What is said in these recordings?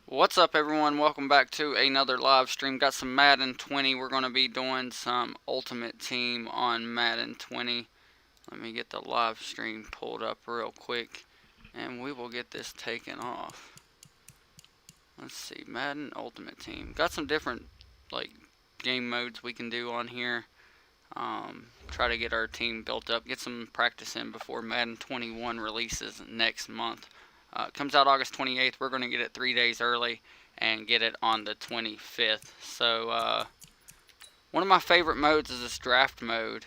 What's up, everyone? Welcome back to another live stream. Got some Madden 20. We're going to be doing some Ultimate Team on Madden 20. Let me get the live stream pulled up real quick and we will get this taken off. Let's see, Madden Ultimate Team. Got some different like game modes we can do on here. Try to get our team built up, get some practice in before Madden 21 releases next month. It comes out August 28th. We're going to get it 3 days early and get it on the 25th. So one of my favorite modes is this draft mode.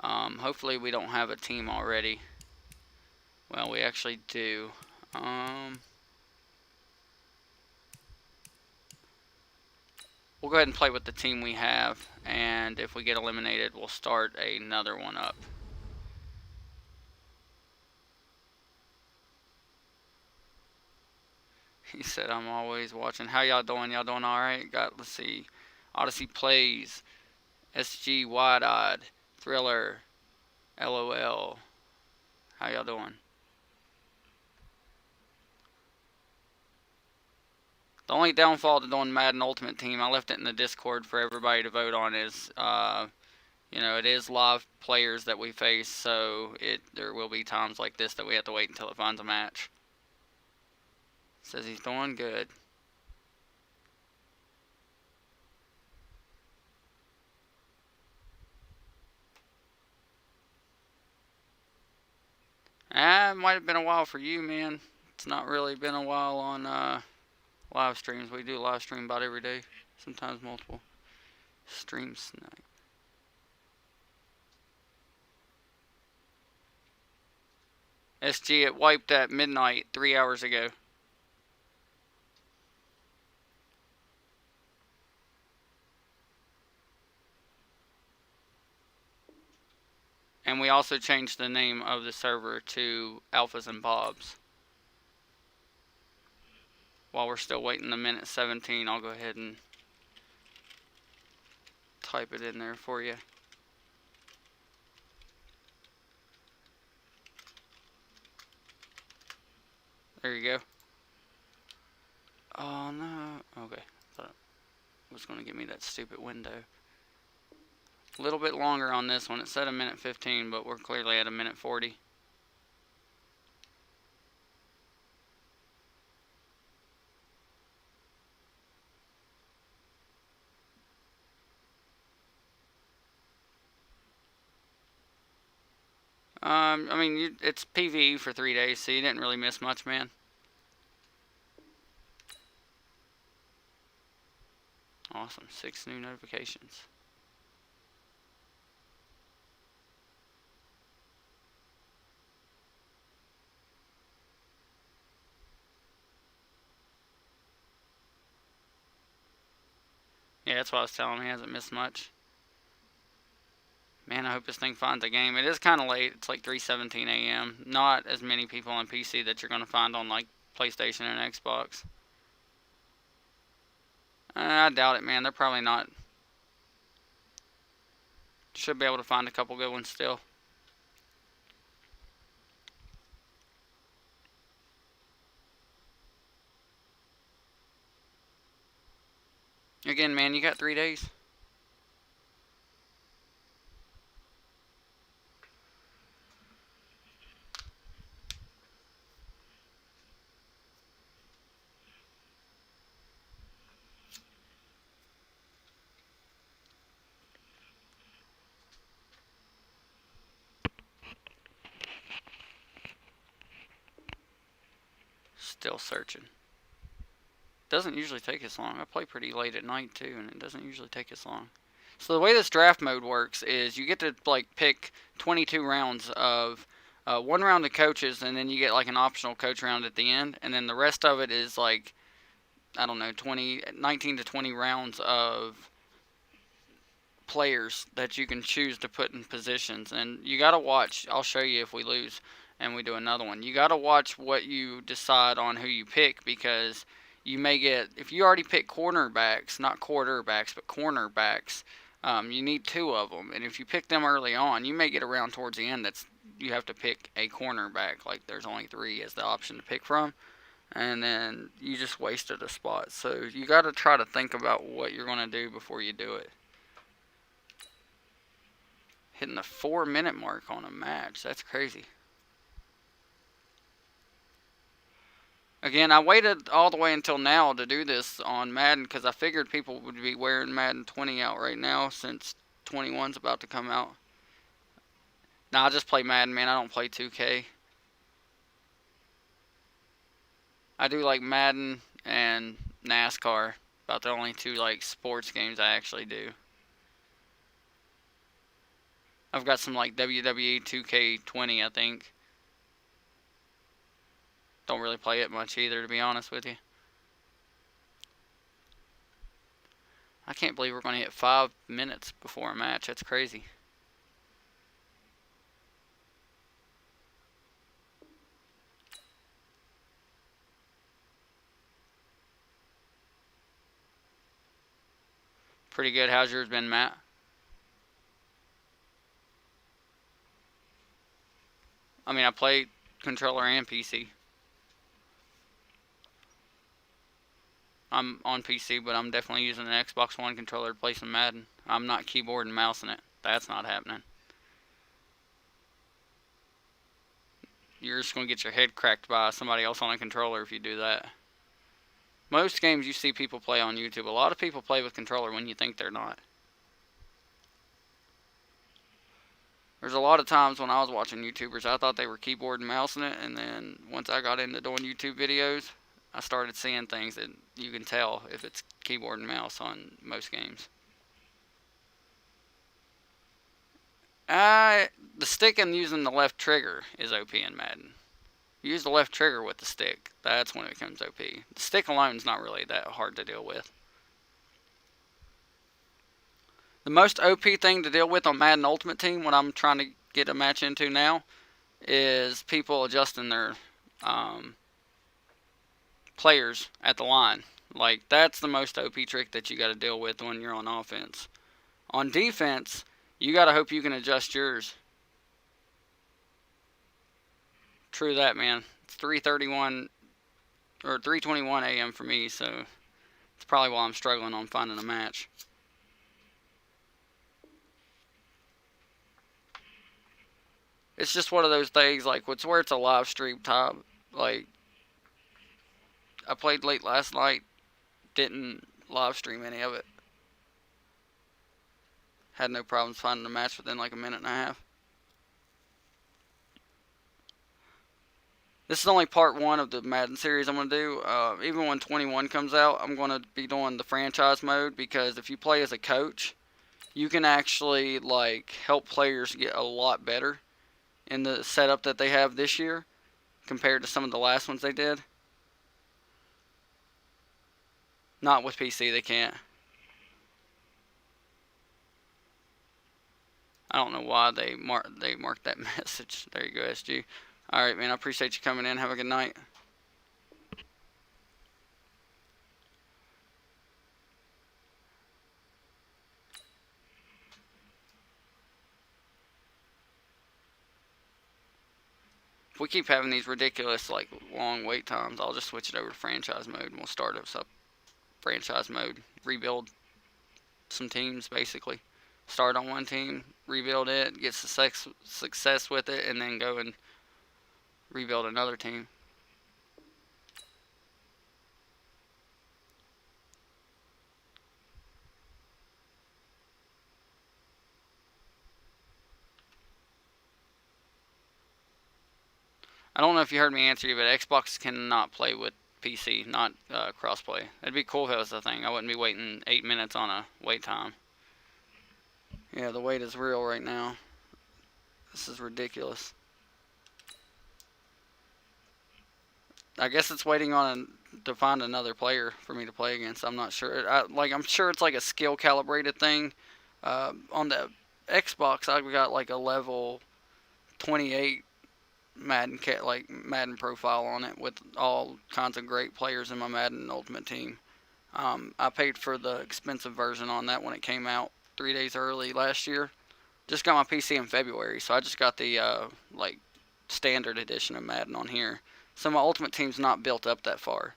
Hopefully we don't have a team already. Well, we actually do. We'll go ahead and play with the team we have, and if we get eliminated, we'll start another one up. He said, I'm always watching. How y'all doing? Y'all doing alright? Let's see, Odyssey Plays, SG Wide-Eyed, Thriller, LOL. How y'all doing? The only downfall to doing Madden Ultimate Team, I left it in the Discord for everybody to vote on, is it is live players that we face, so there will be times like this that we have to wait until it finds a match. Says he's doing good. It might have been a while for you, man. It's not really been a while on live streams. We do live stream about every day, sometimes multiple. Stream snipe. SG, it wiped at midnight 3 hours ago. And we also changed the name of the server to Alphas and Bobs. While we're still waiting the minute 17, I'll go ahead and type it in there for you. There you go. Oh no. Okay. Thought it was going to give me that stupid window. A little bit longer on this one. It said a minute 15, but we're clearly at a minute 40. It's PvE for 3 days, so you didn't really miss much, man. Awesome. 6 new notifications. Yeah, that's what I was telling him. He hasn't missed much. Man, I hope this thing finds a game. It is kind of late. It's like 3:17 a.m. Not as many people on PC that you're going to find on like PlayStation and Xbox. I doubt it, man. They're probably not. Should be able to find a couple good ones still. Again, man, you got 3 days. Still searching. Doesn't usually take as long. I play pretty late at night too, and it doesn't usually take as long. So the way this draft mode works is you get to like pick 22 rounds of 1 round of coaches, and then you get like an optional coach round at the end, and then the rest of it is like, I don't know, 19 to 20 rounds of players that you can choose to put in positions. And you got to watch. I'll show you if we lose and we do another one. You got to watch what you decide on who you pick, because you may get, if you already pick cornerbacks, not quarterbacks, but cornerbacks, you need 2 of them. And if you pick them early on, you may get around towards the end you have to pick a cornerback. Like there's only 3 as the option to pick from. and then you just wasted a spot. So you got to try to think about what you're going to do before you do it. Hitting the 4-minute mark on a match. That's crazy. Again, I waited all the way until now to do this on Madden because I figured people would be wearing Madden 20 out right now since 21's about to come out. Now I just play Madden, man. I don't play 2K. I do like Madden and NASCAR. About the only two like sports games I actually do. I've got some like WWE 2K20, I think. Don't really play it much either, to be honest with you. I can't believe we're going to hit 5 minutes before a match. That's crazy. Pretty good. How's yours been, Matt? I mean, I play controller and PC. I'm on PC, but I'm definitely using an Xbox One controller to play some Madden. I'm not keyboard and mousing it. That's not happening. You're just going to get your head cracked by somebody else on a controller if you do that. Most games you see people play on YouTube, a lot of people play with controller when you think they're not. There's a lot of times when I was watching YouTubers, I thought they were keyboard and mousing it, and then once I got into doing YouTube videos, I started seeing things that you can tell if it's keyboard and mouse on most games. The stick and using the left trigger is OP in Madden. You use the left trigger with the stick. That's when it becomes OP. The stick alone is not really that hard to deal with. The most OP thing to deal with on Madden Ultimate Team, what I'm trying to get a match into now, is people adjusting their players at the line. Like, that's the most OP trick that you got to deal with when you're on offense. On defense, you got to hope you can adjust yours. True that, man. It's 3:31 or 3:21 a.m. for me, so it's probably why I'm struggling on finding a match. It's just one of those things, like, it's where it's a live stream time. Like, I played late last night, didn't live stream any of it. Had no problems finding a match within like a minute and a half. This is only part 1 of the Madden series I'm going to do. Even when 21 comes out, I'm going to be doing the franchise mode, because if you play as a coach, you can actually like help players get a lot better in the setup that they have this year compared to some of the last ones they did. Not with PC, they can't. I don't know why they marked that message. There you go, SG. Alright, man, I appreciate you coming in. Have a good night. If we keep having these ridiculous, like, long wait times, I'll just switch it over to franchise mode, and we'll start us up franchise mode. Rebuild some teams, basically. Start on one team, rebuild it, get success with it, and then go and rebuild another team. I don't know if you heard me answer you, but Xbox cannot play with PC, not crossplay. It'd be cool if that was the thing. I wouldn't be waiting 8 minutes on a wait time. Yeah, the wait is real right now. This is ridiculous. I guess it's waiting on to find another player for me to play against. I'm not sure. I'm sure it's like a skill calibrated thing. On the Xbox, I got like a level 28 Madden profile on it with all kinds of great players in my Madden Ultimate Team. I paid for the expensive version on that when it came out 3 days early last year. Just got my PC in February, so I just got the like standard edition of Madden on here. So my ultimate team's not built up that far.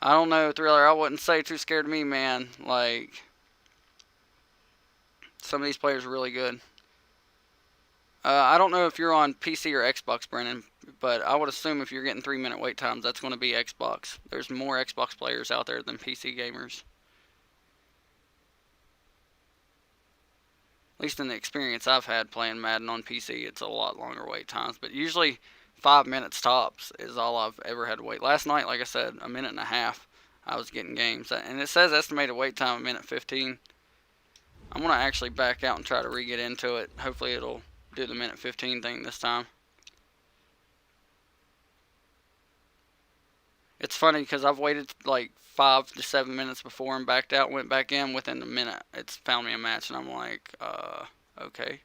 I don't know, Thriller. I wouldn't say too scared of me, man. Like, some of these players are really good. I don't know if you're on PC or Xbox, Brennan, but I would assume if you're getting 3-minute wait times, that's going to be Xbox. There's more Xbox players out there than PC gamers. At least in the experience I've had playing Madden on PC, it's a lot longer wait times. But usually 5 minutes tops is all I've ever had to wait. Last night, like I said, a minute and a half I was getting games. And it says estimated wait time a minute 15. I'm going to actually back out and try to re-get into it. Hopefully it'll do the minute 15 thing this time. It's funny because I've waited like 5 to 7 minutes before and backed out, went back in within a minute. It's found me a match and I'm like, okay.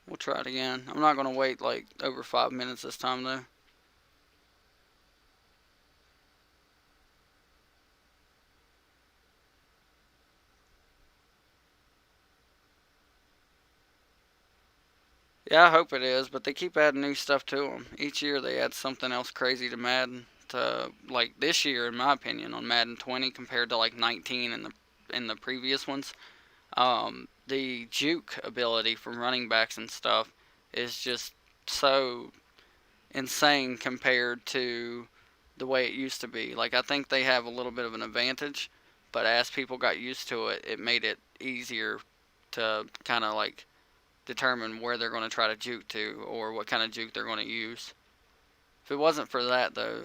We'll try it again. I'm not going to wait like over 5 minutes this time though. Yeah, I hope it is, but they keep adding new stuff to them. Each year they add something else crazy to Madden. To like this year, in my opinion, on Madden 20 compared to like 19 in the previous ones, the juke ability from running backs and stuff is just so insane compared to the way it used to be. Like I think they have a little bit of an advantage, but as people got used to it, it made it easier to kind of like determine where they're going to try to juke to or what kind of juke they're going to use. If it wasn't for that, though,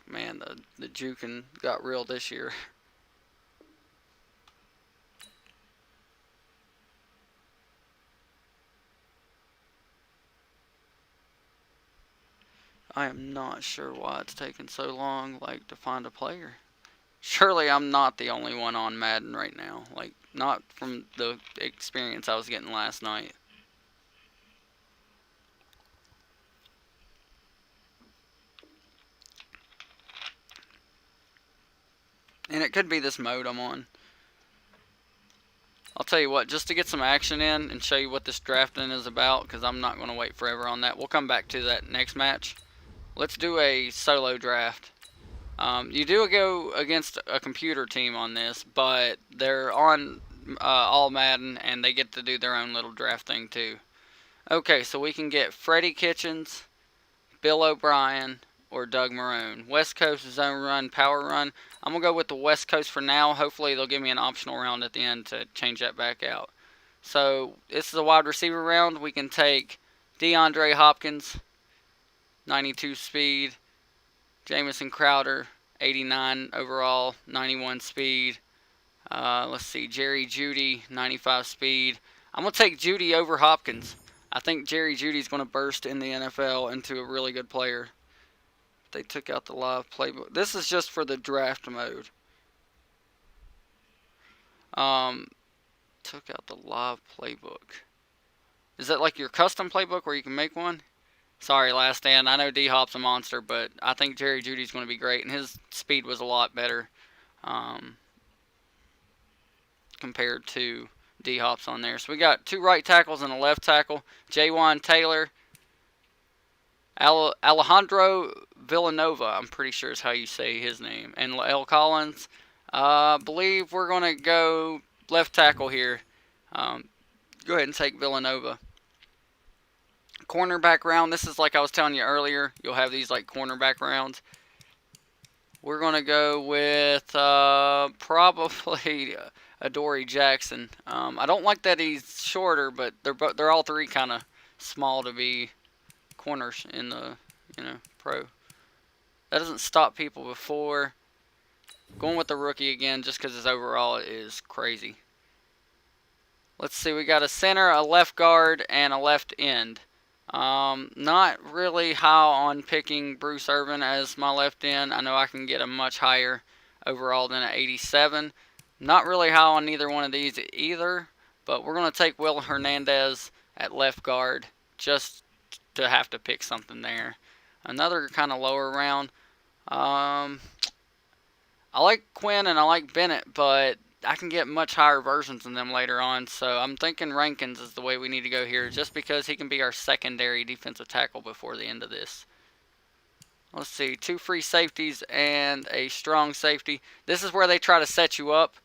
man, the juking got real this year. I am not sure why it's taking so long, like, to find a player. Surely I'm not the only one on Madden right now. Like, not from the experience I was getting last night. And it could be this mode I'm on. I'll tell you what, just to get some action in and show you what this drafting is about, because I'm not going to wait forever on that. We'll come back to that next match. Let's do a solo draft. You do go against a computer team on this, but they're on all Madden, and they get to do their own little draft thing too. Okay, so we can get Freddie Kitchens, Bill O'Brien, or Doug Marone. West Coast zone run, power run. I'm going to go with the West Coast for now. Hopefully they'll give me an optional round at the end to change that back out. So this is a wide receiver round. We can take DeAndre Hopkins, 92 speed. Jamison Crowder, 89 overall, 91 speed. Let's see, Jerry Jeudy, 95 speed. I'm going to take Jeudy over Hopkins. I think Jerry Jeudy's going to burst in the NFL into a really good player. They took out the live playbook. This is just for the draft mode. Took out the live playbook. Is that like your custom playbook where you can make one? Sorry, Last Stand. I know D-Hop's a monster, but I think Jerry Jeudy's going to be great, and his speed was a lot better compared to D-Hop's on there. So we got 2 right tackles and a left tackle. Jaywan Taylor. Alejandro Villanova, I'm pretty sure is how you say his name. And L. Collins. I believe we're going to go left tackle here. Go ahead and take Villanova. Cornerback round. This is like I was telling you earlier. You'll have these like cornerback rounds. We're going to go with probably Adoree Jackson. I don't like that he's shorter, but they're all three kind of small to be corners in the pro. That doesn't stop people before. Going with the rookie again just because his overall is crazy. Let's see, we got a center, a left guard, and a left end. Not really high on picking Bruce Irvin as my left end. I know I can get a much higher overall than an 87. Not really high on neither one of these either, but we're going to take Will Hernandez at left guard just to have to pick something there. Another kind of lower round. I like Quinn and I like Bennett, but I can get much higher versions than them later on. So I'm thinking Rankins is the way we need to go here, just because he can be our secondary defensive tackle before the end of this. Let's see, 2 free safeties and a strong safety. This is where they try to set you up.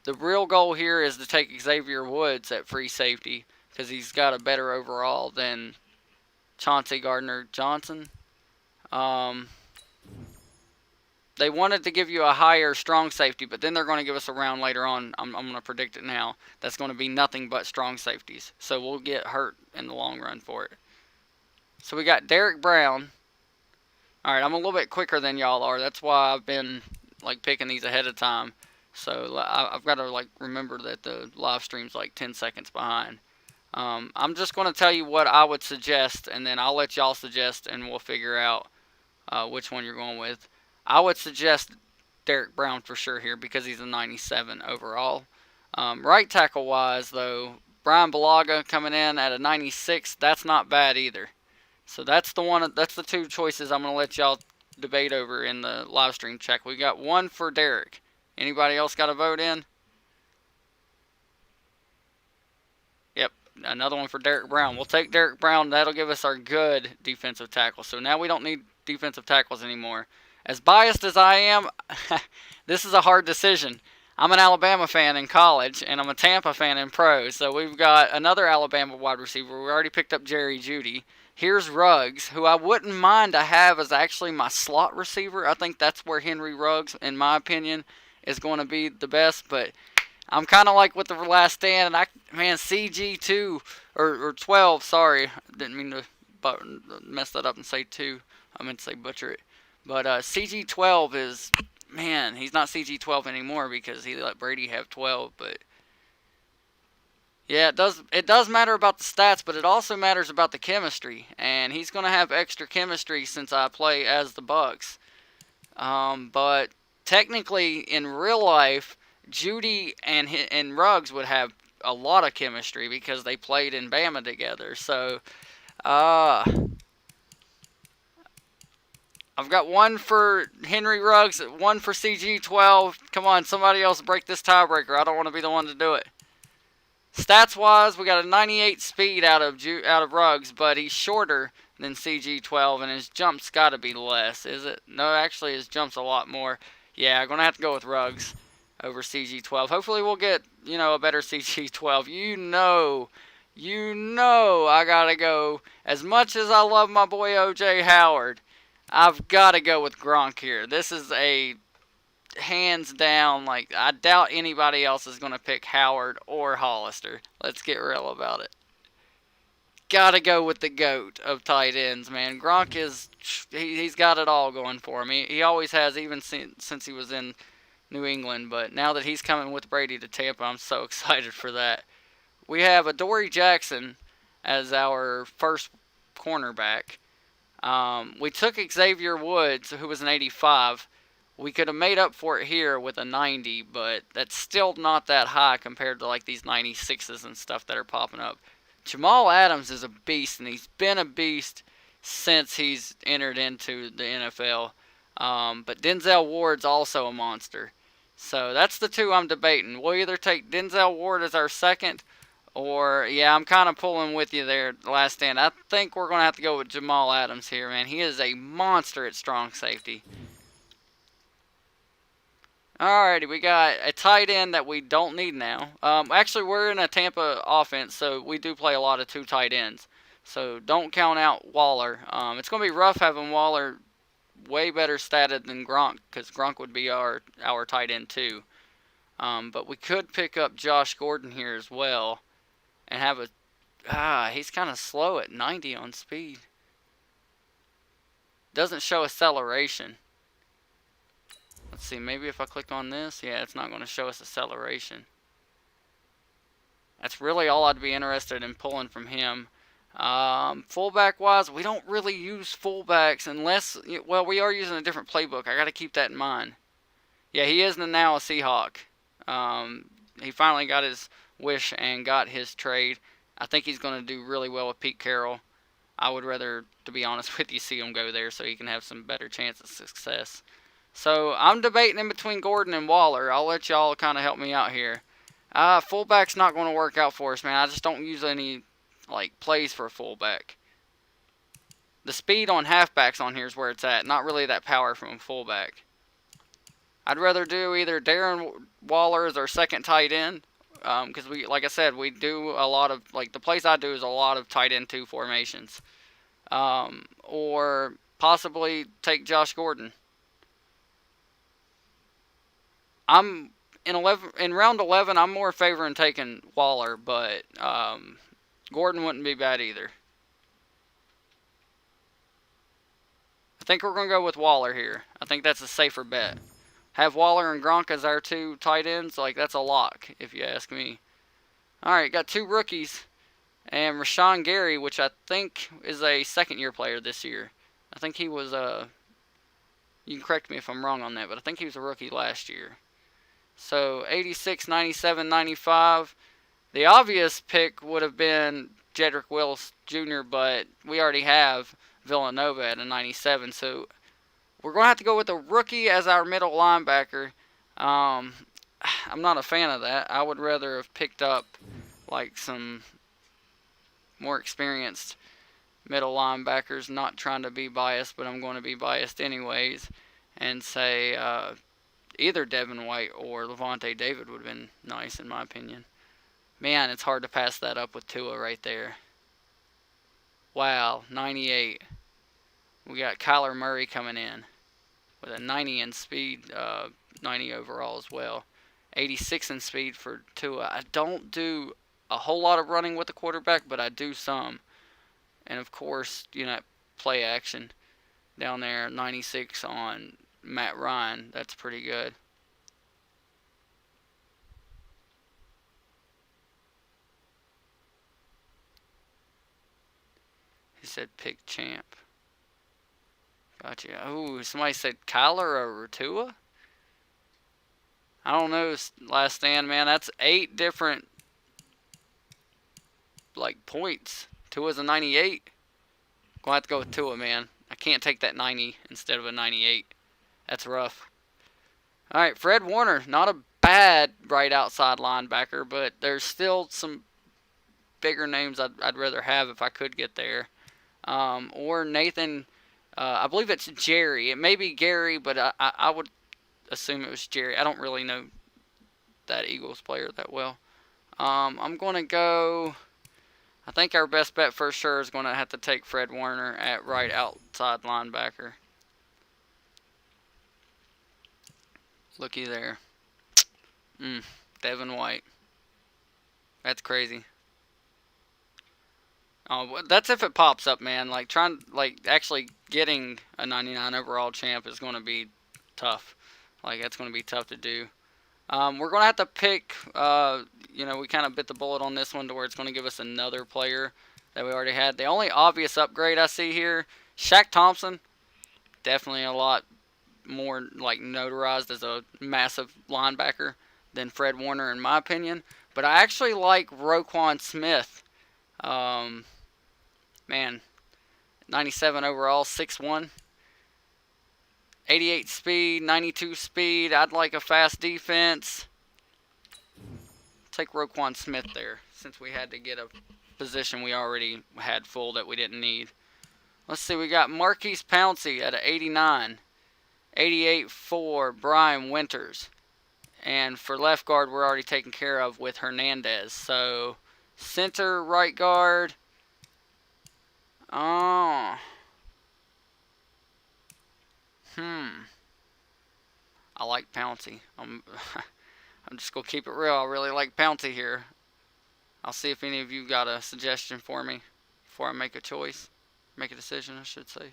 The real goal here is to take Xavier Woods at free safety because he's got a better overall than Chauncey Gardner-Johnson. They wanted to give you a higher strong safety, but then they're going to give us a round later on. I'm going to predict it now. That's going to be nothing but strong safeties. So we'll get hurt in the long run for it. So we got Derek Brown. All right, I'm a little bit quicker than y'all are. That's why I've been like picking these ahead of time. So I've got to like remember that the live stream's like 10 seconds behind. I'm just going to tell you what I would suggest, and then I'll let y'all suggest, and we'll figure out which one you're going with. I would suggest Derek Brown for sure here because he's a 97 overall. Right tackle wise, though, Brian Balaga coming in at a 96. That's not bad either. So that's the one. That's the 2 choices I'm going to let y'all debate over in the live stream check. We got 1 for Derek. Anybody else got a vote in? Yep, another one for Derek Brown. We'll take Derek Brown. That'll give us our good defensive tackle. So now we don't need defensive tackles anymore. As biased as I am, this is a hard decision. I'm an Alabama fan in college, and I'm a Tampa fan in pro. So we've got another Alabama wide receiver. We already picked up Jerry Jeudy. Here's Ruggs, who I wouldn't mind to have as actually my slot receiver. I think that's where Henry Ruggs, in my opinion, is going to be the best. But I'm kind of like with the Last Stand, and CG2 or 12. Sorry, didn't mean to mess that up and say 2. I meant to say butcher it. But CG12 is, man, he's not CG12 anymore because he let Brady have 12. But yeah, it does matter about the stats, but it also matters about the chemistry. And he's going to have extra chemistry since I play as the Bucks. But technically, in real life, Jeudy and Ruggs would have a lot of chemistry because they played in Bama together. So, I've got 1 for Henry Ruggs, 1 for CG12. Come on, somebody else break this tiebreaker. I don't want to be the one to do it. Stats-wise, we got a 98 speed out of Ruggs, but he's shorter than CG12, and his jump's got to be less, is it? No, actually, his jump's a lot more. Yeah, I'm going to have to go with Ruggs over CG12. Hopefully, we'll get, a better CG12. You know I got to go. As much as I love my boy O.J. Howard, I've got to go with Gronk here. This is a hands down, I doubt anybody else is going to pick Howard or Hollister. Let's get real about it. Got to go with the GOAT of tight ends, man. Gronk he's got it all going for him. He always has, even since he was in New England. But now that he's coming with Brady to Tampa, I'm so excited for that. We have Adoree Jackson as our first cornerback. We took Xavier Woods, who was an 85. We could have made up for it here with a 90, but that's still not that high compared to these 96s and stuff that are popping up. Jamal Adams is a beast, and he's been a beast since he's entered into the NFL. But Denzel Ward's also a monster. So that's the 2 I'm debating. We'll either take Denzel Ward as our second, or, yeah, I'm kind of pulling with you there, Last Stand. I think we're going to have to go with Jamal Adams here, man. He is a monster at strong safety. Alrighty, we got a tight end that we don't need now. Actually, we're in a Tampa offense, so we do play a lot of 2 tight ends. So don't count out Waller. It's going to be rough having Waller way better statted than Gronk, because Gronk would be our tight end too. But we could pick up Josh Gordon here as well. And have he's kind of slow at 90 on speed. Doesn't show acceleration. Let's see, maybe if I click on this, yeah, it's not going to show us acceleration. That's really all I'd be interested in pulling from him. Fullback-wise, we don't really use fullbacks unless, well, we are using a different playbook. I got to keep that in mind. Yeah, he is now a Seahawk. He finally got his wish and got his trade. I think he's going to do really well with Pete Carroll. I would rather, to be honest with you, see him go there so he can have some better chance of success. So I'm debating in between Gordon and Waller. I'll let y'all kind of help me out here. Fullback's not going to work out for us, man. I just don't use any like plays for a fullback. The speed on halfbacks on here is where it's at. Not really that power from a fullback. I'd rather do either Darren Waller as our second tight end, because we, like I said, we do a lot of, like, the plays I do is a lot of tight end 2 formations, or possibly take Josh Gordon. I'm in round 11. I'm more favoring taking Waller, but Gordon wouldn't be bad either. I think we're gonna go with Waller here. I think that's a safer bet. Have Waller and Gronk as our 2 tight ends, like, that's a lock, if you ask me. Alright, got 2 rookies. And Rashawn Gary, which I think is a second-year player this year. I think he was you can correct me if I'm wrong on that, but I think he was a rookie last year. So, 86, 97, 95. The obvious pick would have been Jedrick Wills Jr., but we already have Villanova at a 97, so we're going to have to go with a rookie as our middle linebacker. I'm not a fan of that. I would rather have picked up like some more experienced middle linebackers. Not trying to be biased, but I'm going to be biased anyways. And say either Devin White or Levante David would have been nice in my opinion. Man, it's hard to pass that up with Tua right there. Wow, 98. We got Kyler Murray coming in with a 90 in speed, 90 overall as well. 86 in speed for Tua. I don't do a whole lot of running with the quarterback, but I do some. And of course, you know, play action down there. 96 on Matt Ryan. That's pretty good. He said pick champ. Gotcha. Ooh, somebody said Kyler over Tua? I don't know, Last Stand, man. That's 8 different, like, points. Tua's a 98. Gonna have to go with Tua, man. I can't take that 90 instead of a 98. That's rough. Alright, Fred Warner. Not a bad right outside linebacker, but there's still some bigger names I'd rather have if I could get there. Or Nathan... I believe it's Jerry. It may be Gary, but I would assume it was Jerry. I don't really know that Eagles player that well. I'm going to go... I think our best bet for sure is going to have to take Fred Warner at right outside linebacker. Looky there. Devin White. That's crazy. Oh, that's if it pops up, man. Like actually getting a 99 overall champ is going to be tough. Like, that's going to be tough to do. We're going to have to pick, you know, we kind of bit the bullet on this one to where it's going to give us another player that we already had. The only obvious upgrade I see here, Shaq Thompson, definitely a lot more, like, notarized as a massive linebacker than Fred Warner, in my opinion. But I actually like Roquan Smith. Man, 97 overall, 6'1". 88 speed, 92 speed. I'd like a fast defense. Take Roquan Smith there, since we had to get a position we already had full that we didn't need. Let's see, we got Marquise Pouncey at an 89. 88 for Brian Winters. And for left guard, we're already taken care of with Hernandez. So, center, right guard. Oh. I like Pouncey. I'm just going to keep it real. I really like Pouncey here. I'll see if any of you got a suggestion for me before I make a choice. Make a decision, I should say.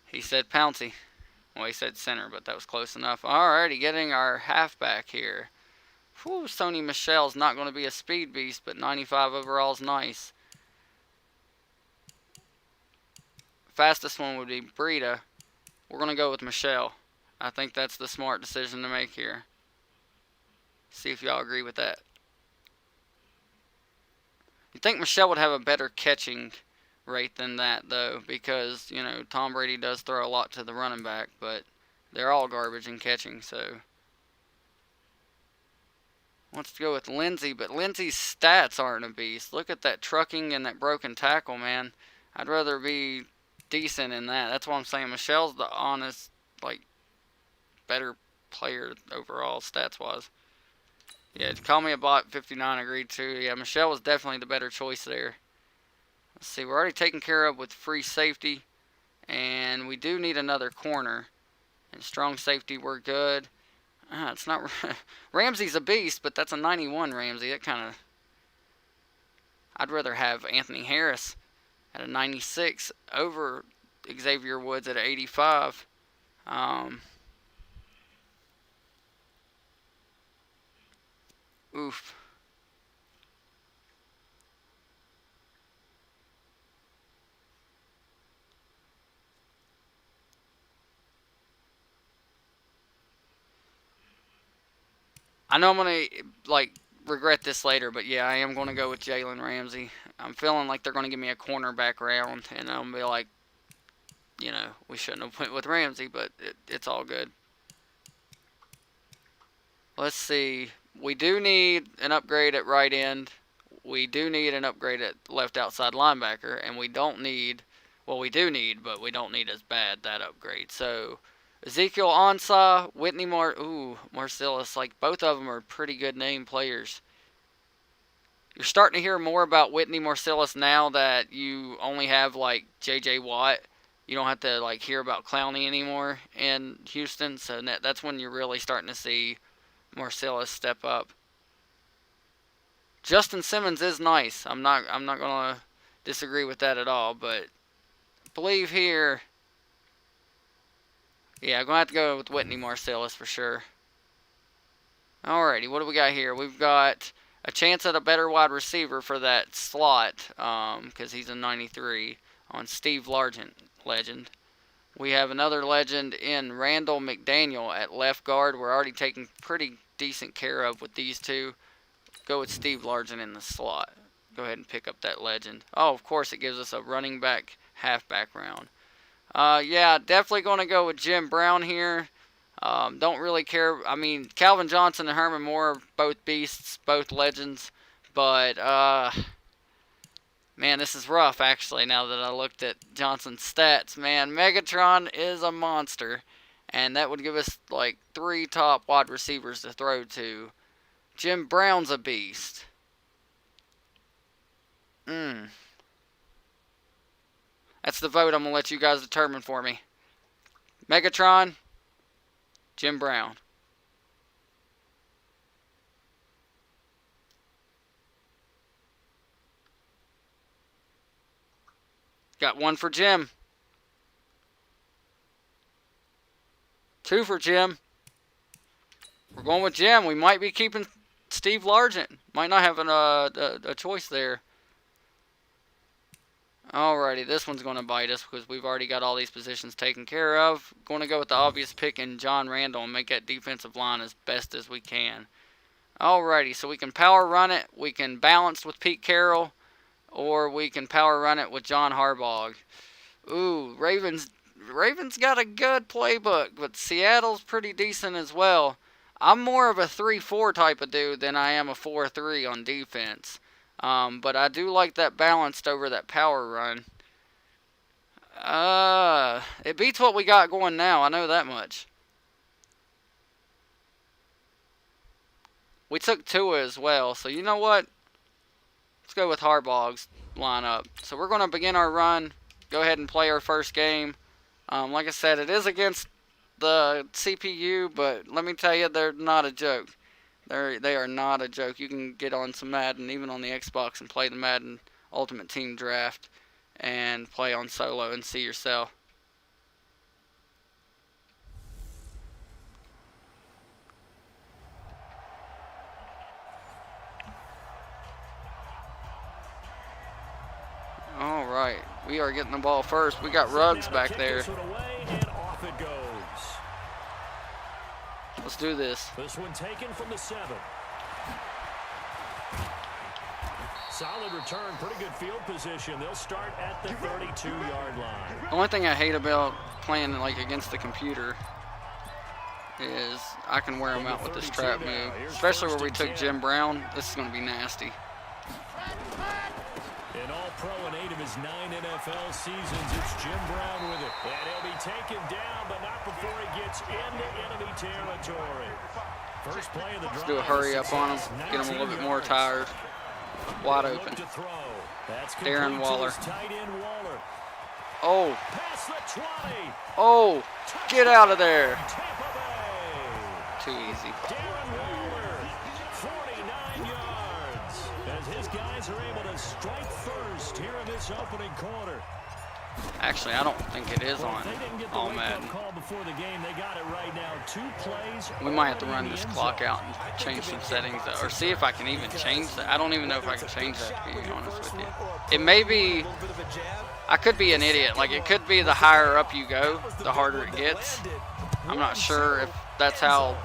He said Pouncey. Well, he said center, but that was close enough. Alrighty, getting our halfback here. Whew, Sony Michel's not going to be a speed beast, but 95 overall is nice. Fastest one would be Breida. We're going to go with Michel. I think that's the smart decision to make here. See if y'all agree with that. You'd think Michelle would have a better catching rate than that, though, because, you know, Tom Brady does throw a lot to the running back, but they're all garbage in catching, so. Wants to go with Lindsey, but Lindsey's stats aren't a beast. Look at that trucking and that broken tackle, man. I'd rather be decent in that. That's why I'm saying Michelle's the honest, like, better player overall, stats-wise. Yeah, call me a bot, 59 agreed to. Yeah, Michelle was definitely the better choice there. Let's see, we're already taken care of with free safety. And we do need another corner. And strong safety, we're good. It's not... Ramsey's a beast, but that's a 91 Ramsey. That kind of... I'd rather have Anthony Harris at a 96 over Xavier Woods at an 85. Oof. I know I'm going to, like, regret this later, but yeah, I am going to go with Jalen Ramsey. I'm feeling like they're going to give me a cornerback round, and I'm going to be like, you know, we shouldn't have went with Ramsey, but it's all good. Let's see. We do need an upgrade at right end. We do need an upgrade at left outside linebacker, and we don't need, well, we do need, but we don't need as bad that upgrade. So Ezekiel Ansah, Whitney Marcellus, like both of them are pretty good name players. You're starting to hear more about Whitney Marcellus now that you only have like J.J. Watt. You don't have to like hear about Clowney anymore in Houston, so that's when you're really starting to see Marcellus step up. Justin Simmons is nice. I'm not gonna disagree with that at all, but I believe here, yeah, I'm gonna have to go with Whitney Marcellus for sure. Alrighty, what do we got here? We've got a chance at a better wide receiver for that slot, because he's a 93 on Steve Largent, legend. We have another legend in Randall McDaniel at left guard. We're already taking pretty decent care of with these two. Go with Steve Largent in the slot. Go ahead and pick up that legend. Oh, of course, it gives us a running back, halfback round. Yeah, definitely going to go with Jim Brown here. Don't really care. I mean, Calvin Johnson and Herman Moore, both beasts, both legends. But, man, this is rough, actually, now that I looked at Johnson's stats. Man, Megatron is a monster. And that would give us, like, 3 top wide receivers to throw to. Jim Brown's a beast. That's the vote I'm going to let you guys determine for me. Megatron, Jim Brown. Got 1 for Jim. 2 for Jim. We're going with Jim. We might be keeping Steve Largent. Might not have a choice there. Alrighty, this one's going to bite us because we've already got all these positions taken care of. Going to go with the obvious pick in John Randall and make that defensive line as best as we can. Alrighty, so we can power run it. We can balance with Pete Carroll. Or we can power run it with John Harbaugh. Ooh, Ravens got a good playbook, but Seattle's pretty decent as well. I'm more of a 3-4 type of dude than I am a 4-3 on defense. But I do like that balanced over that power run. It beats what we got going now. I know that much. We took Tua as well. So you know what? Let's go with Harbaugh's lineup. So we're going to begin our run. Go ahead and play our first game. Like I said, it is against the CPU, but let me tell you, they're not a joke. They are not a joke. You can get on some Madden, even on the Xbox, and play the Madden Ultimate Team Draft and play on solo and see yourself. All right, we are getting the ball first. We got Ruggs back there. do this. This one taken from the 7. Solid return, pretty good field position. They'll start at the 32-yard line. The only thing I hate about playing like against the computer is I can wear them out with this trap move. Especially where we took Jim Brown. This is going to be nasty. An all-pro in 8 of his 9 NFL seasons. It's Jim Brown with it. And he'll be taken down, but not before he gets into enemy territory. First play of the drive. Let's do a hurry up on him. Get him a little bit more tired. Wide open. Darren Waller. Oh. Oh. Get out of there. Too easy. Darren Waller, 49 yards. As his guys are able to strike first here in this opening quarter. Actually, I don't think it is on all Madden. We might have to run this clock out and change some settings, or see if I can even change that. I don't even know if I can change that, to be honest with you. It may be, I could be an idiot. Like, it could be the higher up you go, the harder it gets. I'm not sure if that's how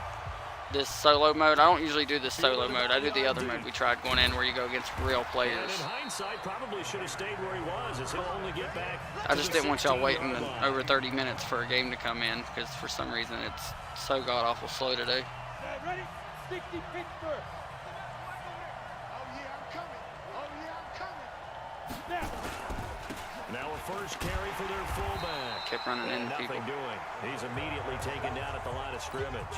this solo mode. I don't usually do this solo mode. I do the other mode we tried going in where you go against real players. I just didn't want y'all waiting over 30 minutes for a game to come in because for some reason it's so god-awful slow today. Now a first carry for their fullback. Kept running into people. Doing. He's immediately taken down at the line of scrimmage.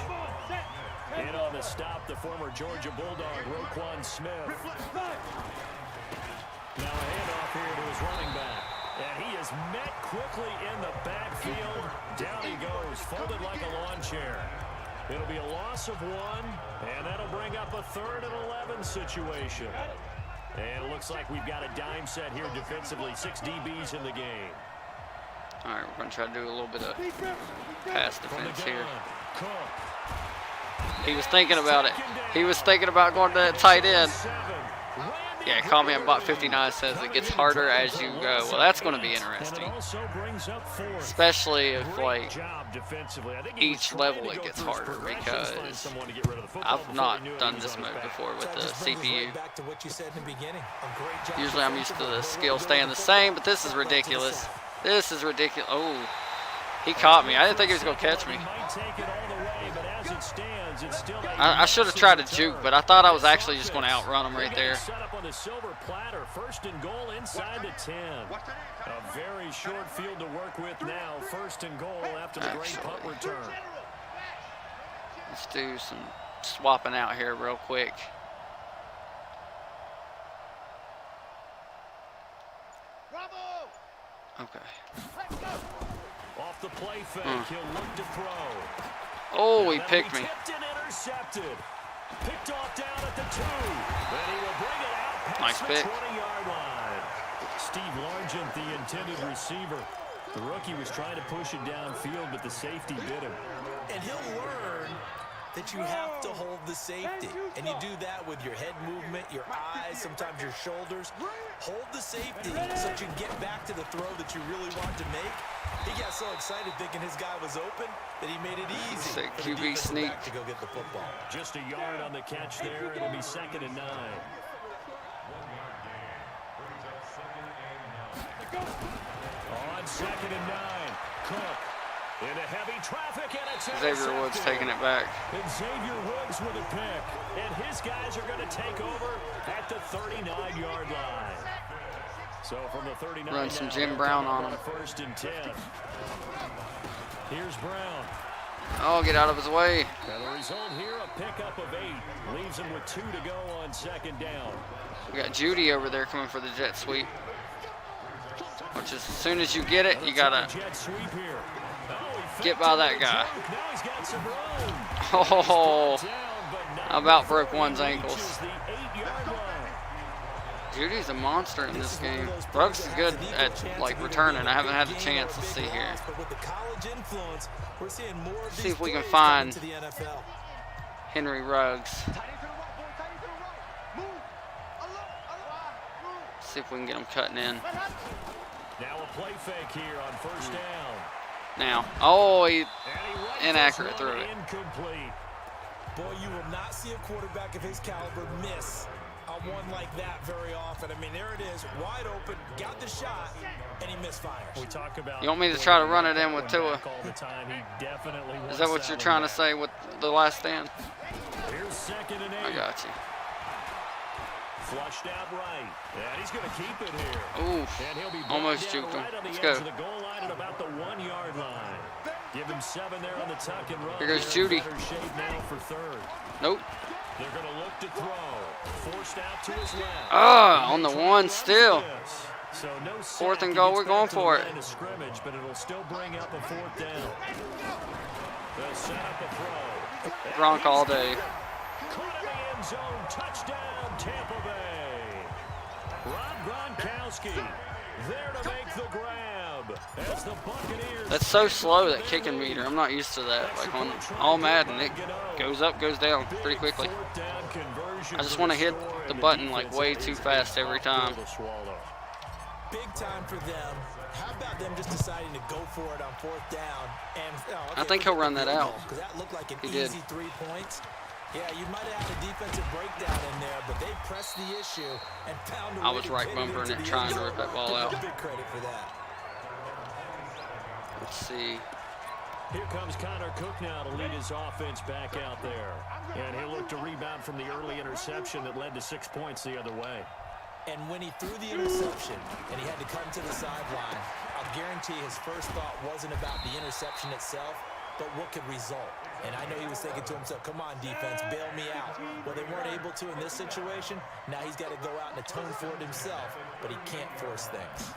In on the stop, the former Georgia Bulldog, Roquan Smith. Now a handoff here to his running back. And he is met quickly in the backfield. Down he goes, folded like a lawn chair. It'll be a loss of 1, and that'll bring up a 3rd and 11 situation. And it looks like we've got a dime set here defensively. 6 DBs in the game. All right, we're going to try to do a little bit of pass defense here. He was thinking about it. He was thinking about going to that tight end. Yeah, comment bot 59 says it gets harder as you go. Well, that's going to be interesting. Especially if, like, each level it gets harder because I've not done this mode before with the CPU. Usually I'm used to the skill staying the same, but this is ridiculous. This is ridiculous. Oh, he caught me. I didn't think he was going to catch me. I should have tried to juke, but I thought I was actually just going to outrun him right there. First and goal inside the 10. A very short field to work with now. First and goal after the great punt return. Let's do some swapping out here real quick. Okay. Off the play fake, he'll look to throw. Oh, he picked me. Picked off down at the 2. Then he will bring it out nice pick. 20-yard line. Steve Largent, the intended receiver. The rookie was trying to push it downfield, but the safety bit him. And he'll learn that you have to hold the safety. And you do that with your head movement, your eyes, sometimes your shoulders. Hold the safety so that you get back to the throw that you really want to make. He got so excited thinking his guy was open that he made it easy for the defensive back to go get the football. Just a yard on the catch there. It'll be 2nd and 9. On 2nd and 9, Cook into heavy traffic, and it's Xavier Woods taking it back. And Xavier Woods with a pick, and his guys are going to take over at the 39-yard line. So from the 39, run some Jim Brown on him. 1st and 10. Here's Brown. Oh, get out of his way. And the result here, a pickup of 8. Leaves him with 2 to go on 2nd down. We got Judy over there coming for the jet sweep. Which is, as soon as you get it, you got to get by that guy. Oh, I about broke one's ankles. Judy's a monster in this game. Brooks is good at like returning. I haven't had a chance to see here. See if we can find Henry Ruggs. See if we can get him cutting in. Now a play fake here on 1st down. Now, oh, he inaccurate through it. Incomplete. Boy, you will not see a quarterback of his caliber miss on one like that very often. I mean, there it is, wide open, got the shot, and he misfires. We talk about You want me to try to run it in with Tua? all the time. He definitely Is that what you're trying to say with the last stand? Here's 2nd and 8. I got you. Flushed out right. And he's going to keep it here. Ooh, And he'll be almost down juked him. right on the Let's edge go. of the goal line at about the 1-yard line. Give him 7 there on the tuck and run. Here goes They're in Judy. better shape now for 3rd. Nope. They're going to look to throw. Forced out to his left. Ah, on the one still. So no 4th and sack. goal, He we're gets going back to the for it. line of scrimmage, but it'll still bring up a 4th down. They'll set up the throw. Gronk all day. Caught in the end zone. Touchdown, Tampa Bay. Rob Gronkowski there to make the grab as the Buccaneers. That's so slow, that kicking meter. I'm not used to that. Like on all Madden, it goes up, goes down pretty quickly. I just want to hit the button like way too fast every time. Big time for them. How about them just deciding to go for it on 4th down? And I think he'll run that out. Because that looked like an He easy did. 3 points. Yeah, you might have had a defensive breakdown in there, but they pressed the issue and found a way I was to right get bumpering into it, the trying end to zone. rip that ball Give out. them big credit for that. Let's see. Here comes Connor Cook now to lead his offense back out there. And he'll look to rebound from the early interception that led to 6 points the other way. And when he threw the interception and he had to come to the sideline, I'll guarantee his first thought wasn't about the interception itself, but what could result. And I know he was thinking to himself, come on, defense, bail me out. Well, they weren't able to in this situation. Now he's got to go out and atone for it himself, but he can't force things.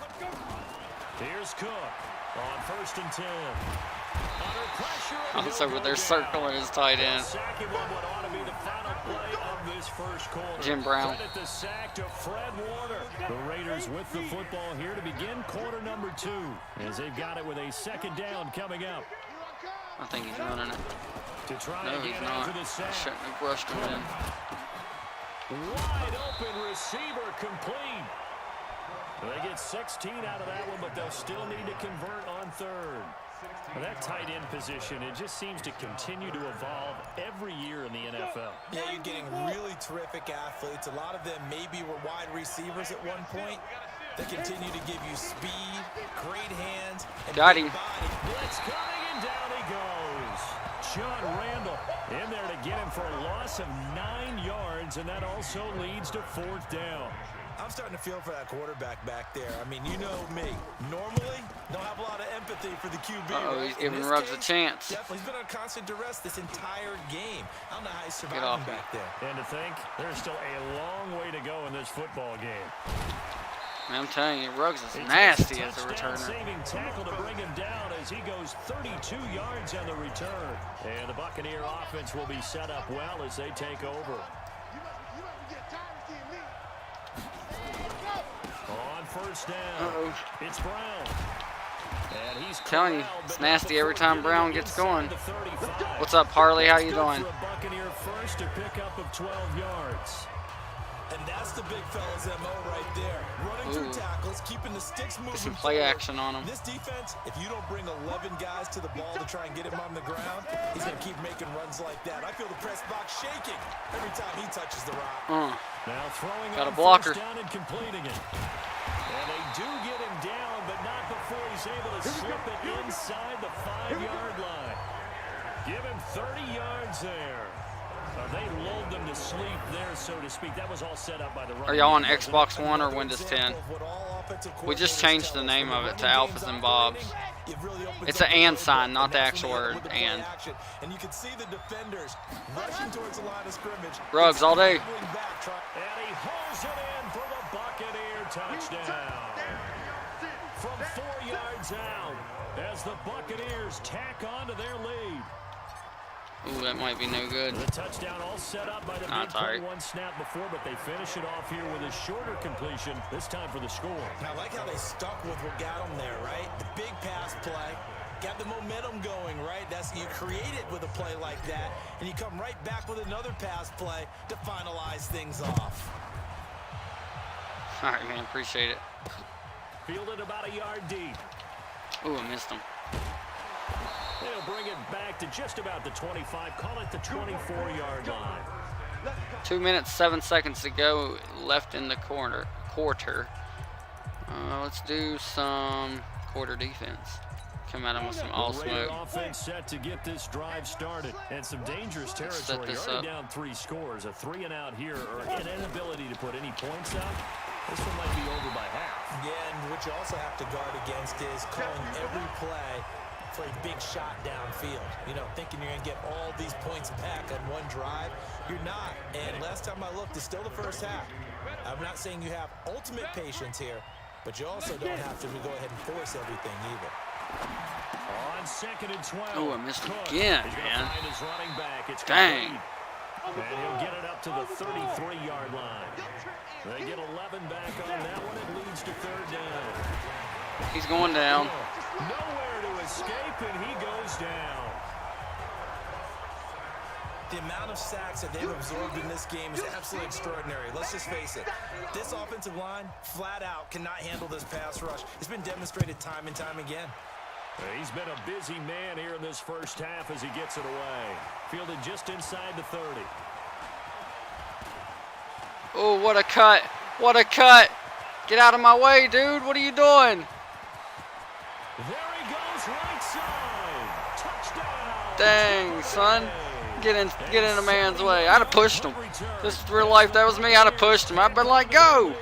Here's Cook on 1st and 10. Under pressure. I was over there circling his tight end. Sack him on what ought to be the final play of this first quarter. Jim Brown. Credit the sack to Fred Warner. The Raiders with the football here to begin quarter number 2, as they've got it with a 2nd down coming up. I think he's running it. To try No, again he's not. after the I sack. shouldn't have rushed him in. Wide open receiver complete. They get 16 out of that one, but they'll still need to convert on 3rd. Well, that tight end position, it just seems to continue to evolve every year in the NFL. Yeah, you're getting really terrific athletes. A lot of them maybe were wide receivers at one point. They continue to give you speed, great hands, and Got big him. body. Blitz coming, and down he goes. John Randall in there to get him for a loss of 9 yards, and that also leads to 4th down. I'm starting to feel for that quarterback back there. I mean, you know me. Normally, don't have a lot of empathy for the QB. Uh-oh, he's right? giving In this Ruggs a case, chance. Definitely, he's been on constant duress this entire game. I don't know how he's Get surviving off me. back there. And to think, there's still a long way to go in this football game. Man, I'm telling you, Ruggs is He nasty takes as a touchdown returner. saving tackle to bring him down as he goes 32 yards on the return. And the Buccaneer offense will be set up well as they take over. On 1st down, it's Brown. And he's Telling you, corralled, it's but not nasty every before time getting Brown gets inside going. the 35. What's up, Harley? How you Good doing? for a Buccaneer first to pick up of 12 yards. And that's the big fella's MO right there. Running through Ooh. tackles, keeping the sticks moving. Get some play forward. action on him. This defense, if you don't bring 11 guys to the ball to try and get him on the ground, he's going to keep making runs like that. I feel the press box shaking every time he touches the rock. Now throwing Got a on blocker. 1st down and completing it. And they do get him down, but not before he's able to slip it inside the 5-yard line. Give him 30 yards there. They lulled them to sleep there, so to speak. That was all set up by the Are y'all on Xbox One or Windows 10? We just changed the name of it to Alphas and Bobs. It's an and sign, not the actual word and. And you can see the defenders rushing towards the line of scrimmage. Ruggs all day. And he hauls it in for the Buccaneer touchdown. From 4 yards out, as the Buccaneers tack on to their lead. Ooh, that might be no good. The touchdown all set up by the Nah, big it's all right. play one snap before, but they finish it off here with a shorter completion, this time for the score. And I like how they stuck with what got them there, right? The big pass play, got the momentum going, right? That's you create it with a play like that, and you come right back with another pass play to finalize things off. All right, man, appreciate it. Fielded about a yard deep. Ooh, I missed him. They'll bring it back to just about the 25. Call it the 24-yard line. 2 minutes, 7 seconds to go left in the quarter. Let's do some quarter defense. Come at him with some all smoke. Offense set to get this drive started, and some dangerous territory. You're already down 3 scores. A 3 and out here, or an inability to put any points up. This one might be over by half. Yeah, and what you also have to guard against is calling every play for a big shot downfield. You know, thinking you're going to get all these points back on one drive. You're not. And last time I looked, it's still the first half. I'm not saying you have ultimate patience here, but you also don't have to go ahead and force everything either. On 2nd and 12. Oh, I missed again, man. Find his running back. It's dang. And he'll get it up to the 33-yard line. They get 11 back on that one. It leads to 3rd down. He's going down. Nowhere to escape, and he goes down. The amount of sacks that they've absorbed in this game is absolutely extraordinary. Let's just face it. This offensive line, flat out, cannot handle this pass rush. It's been demonstrated time and time again. He's been a busy man here in this first half as he gets it away. Fielded just inside the 30. Oh, what a cut. What a cut. Get out of my way, dude. What are you doing? There he goes, right side. Touchdown. Dang, son. Get in a man's way. I'd have pushed him. This is real life. That was me. I'd have pushed him. I'd been like, go.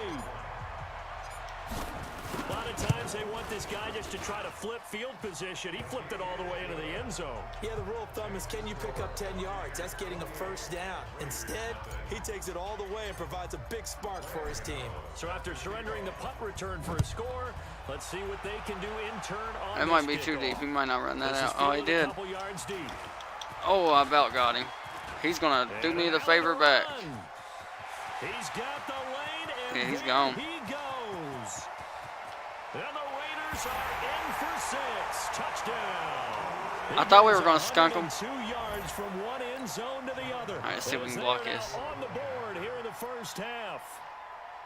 A lot of times they want this guy just to try to flip field position. He flipped it all the way into the end zone. Yeah, the rule of thumb is, can you pick up 10 yards? That's getting a first down. Instead, he takes it all the way and provides a big spark for his team. So after surrendering the punt return for a score, let's see what they can do in turn on. It might be too deep. He might not run that out. Oh, he did. A couple yards deep. Oh, I about got him. He's going to do me the favor back. He's got the lane, and yeah, he's gone. He goes. And the Raiders are in for 6. Touchdown. I thought we were going to skunk him. 2 yards from one end zone to the other. All right, let's see if we can block this. On the board here in the first half.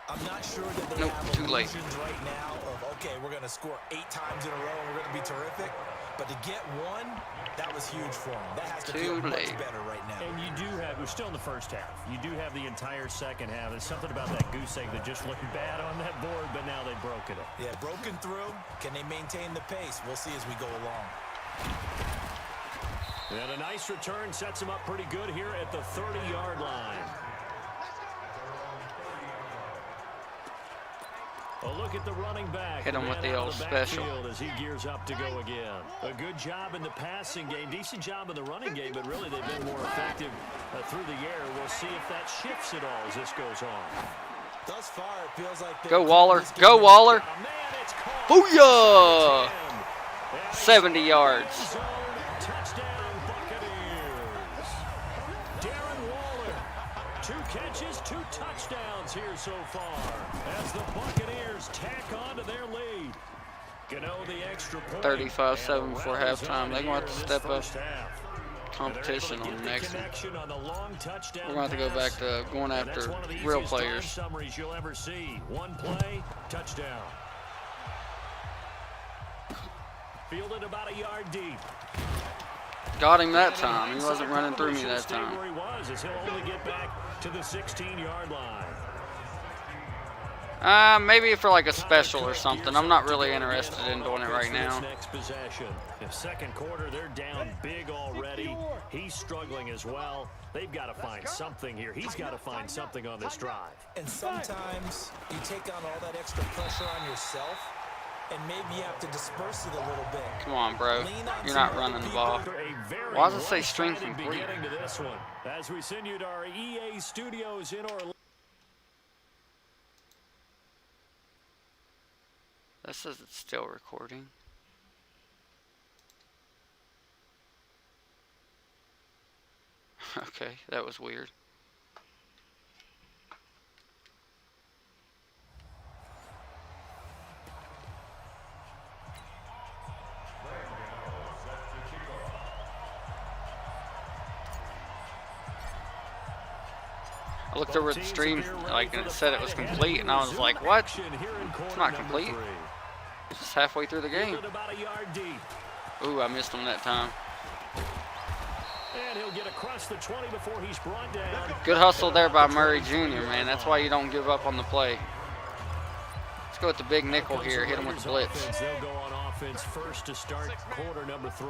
I'm not sure that they nope, have too late. illusions right now of, okay, we're going to score 8 times in a row and we're going to be terrific. But to get one, that was huge for them. That has to feel much better right now. And you do have, we're still in the first half. You do have the entire second half. There's something about that goose egg that just looked bad on that board, but now they've broken it. Yeah, broken through. Can they maintain the pace? We'll see as we go along. And a nice return sets him up pretty good here at the 30-yard line. A look at the running back. Hit him with the old special. As he gears up to go again. A good job in the passing game. Decent job in the running game, but really they've been more effective through the air. We'll see if that shifts at all as this goes on. Thus far, it feels like go Waller. Go Waller. Oh, booyah! 70 yards. Touchdown, Buccaneers. Darren Waller. 2 catches, 2 touchdowns here so far as the Buccaneers tack on to their lead. Gano the extra point. 35-7 before halftime. They're going to have to step up competition on the next one. We're going to have to go back to going after real players. Summaries you'll ever see. 1 play, touchdown. Fielded about a yard deep. Got him that time. He wasn't running through me that time. Where he was, as he'll only get back to the 16-yard line. Maybe for like a special or something. I'm not really interested in doing it right now. Next possession. If second quarter, they're down big already. He's struggling as well. They've got to find something here. He's got to find something on this drive. And sometimes you take on all that extra pressure on yourself, and maybe you have to disperse it a little bit. Come on, bro. You're not running the ball. Why does it say string complete? To this one, as we send you to our EA studios in Orlando. That says it's still recording. Okay, that was weird. I looked over at the stream, like, and it said it was complete, and I was like, what? It's not complete. It's just halfway through the game. Ooh, I missed him that time. And he'll get across the 20 before he's brought down. Good hustle there by Murray Jr., man. That's why you don't give up on the play. Let's go with the big nickel here. Hit him with the blitz. They'll go on offense first to start quarter number 3.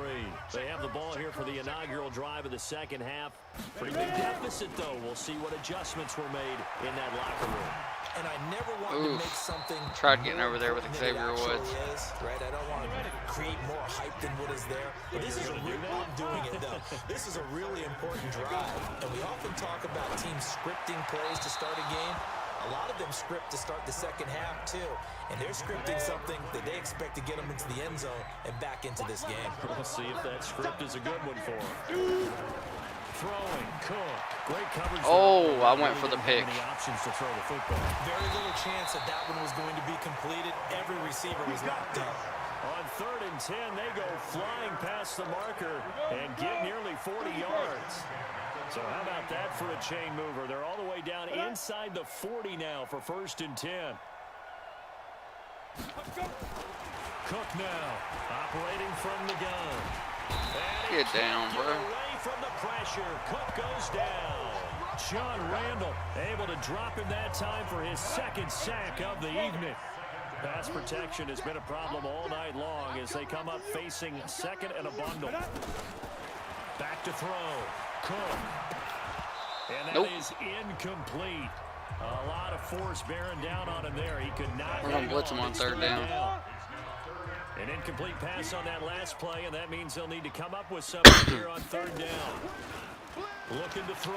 They have the ball here for the inaugural drive of the second half. Pretty big deficit, though. We'll see what adjustments were made in that locker room. And I never want to make something. Tried getting over there with Xavier Woods. Right? I don't want to create more hype than what is there. But this is a real. I'm doing it though. This is a really important drive, and we often talk about teams scripting plays to start a game. A lot of them script to start the second half too, and they're scripting something that they expect to get them into the end zone and back into this game. We'll see if that script is a good one for them. Throwing, Cook. Great coverage. Oh, I went for the pick. Any options to throw the football. Very little chance that that one was going to be completed. Every receiver was locked up. On 3rd and 10, they go flying past the marker and get nearly 40 yards. So how about that for a chain mover? They're all the way down inside the 40 now for 1st and 10. Cook now, operating from the gun. Get down, bro. Away from the pressure. Cook goes down. John Randall able to drop him that time for his 2nd sack of the evening. Pass protection has been a problem all night long as they come up facing 2nd and a bundle. Back to throw. Cook. And that is incomplete. A lot of force bearing down on him there. He could not. We're going to blitz him on 3rd down. An incomplete pass on that last play, and that means they'll need to come up with something here on 3rd down. Looking to throw.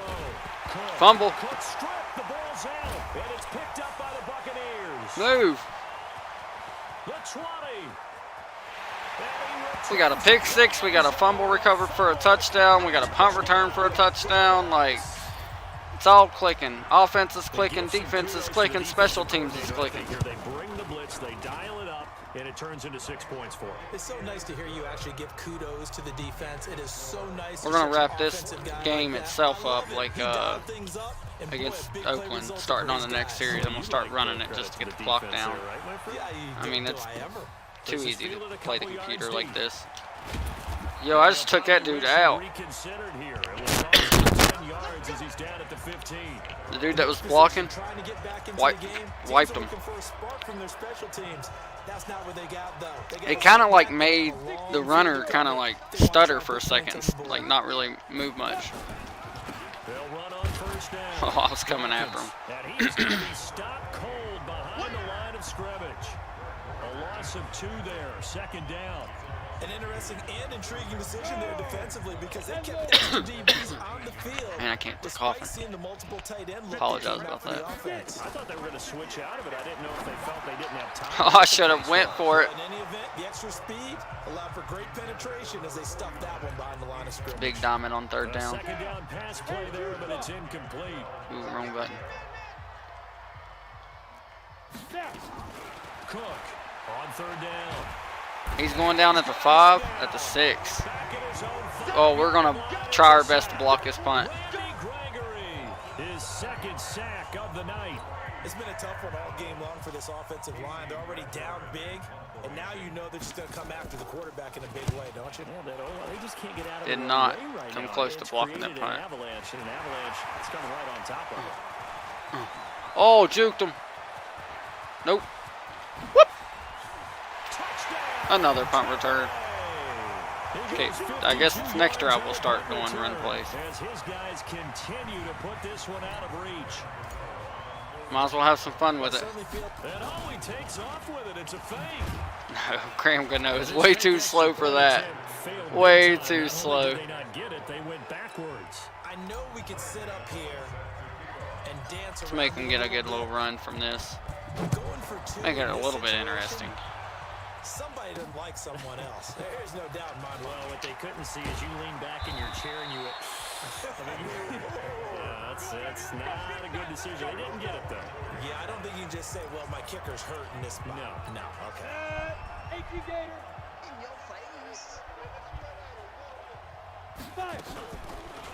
Cook. Fumble. Cook stripped. The ball's out, and it's picked up by the Buccaneers. Move. The 20. We got a pick 6. We got a fumble recovered for a touchdown. We got a punt return for a touchdown. Like, it's all clicking. Offense is clicking. Defense is clicking. Special teams is clicking. They bring the blitz. They dial it up, and it turns into 6 points for them. It's so nice to hear you actually give kudos to the defense. It is so nice. We're going to wrap this game itself up like against Oakland. Starting on the next series, I'm going to start running it just to get the clock down. I mean, it's too easy to play the computer like this. Yo, I just took that dude out. The dude that was blocking, wiped him. It kind of like made the runner kind of like stutter for a second, like not really move much. Oh, I was coming after him. A loss of 2 there, 2nd down. An interesting and intriguing decision there defensively because they kept extra DBs on the field. Man, I can't quit coughing. Apologize about that. I thought they were going to switch out of it. I didn't know if they felt they didn't have time. Oh, I should have went for it. In any event, the extra speed allowed for great penetration as they stuffed that one behind the line of scrimmage. Big diamond on 3rd down. 2nd down pass play there, but it's incomplete. Ooh, wrong button. Cook on 3rd down. He's going down at the 5, at the 6. Oh, we're going to try our best to block this punt. His 2nd sack of the night. It's been a tough one all game long for this offensive line. They're already down big, and now you know they're just going to come after the quarterback in a big way, don't you? Yeah, they just can't get out of Did their not way right come now. close to It's blocking that created punt. An avalanche is coming right on top of it. Oh, juked him. Nope. Whoop. Another punt return. Okay, I guess this next drive we'll start going run plays. As his guys continue to put this one out of reach. Might as well have some fun with it. And oh, he takes off with it. It's a fake. No, Graham Gano is way too slow for that. Way too slow. They not get it. They went backwards. I know we can sit up here and dance Let's make them get a good little run from this. Make it a little bit interesting. Somebody doesn't like someone else. There's no doubt in my mind. Well, what they couldn't see is you lean back in your chair and you went. Yeah, that's not a good decision. They didn't get it, though. Yeah, I don't think you can just say, well, my kicker's hurt in this spot. No, okay.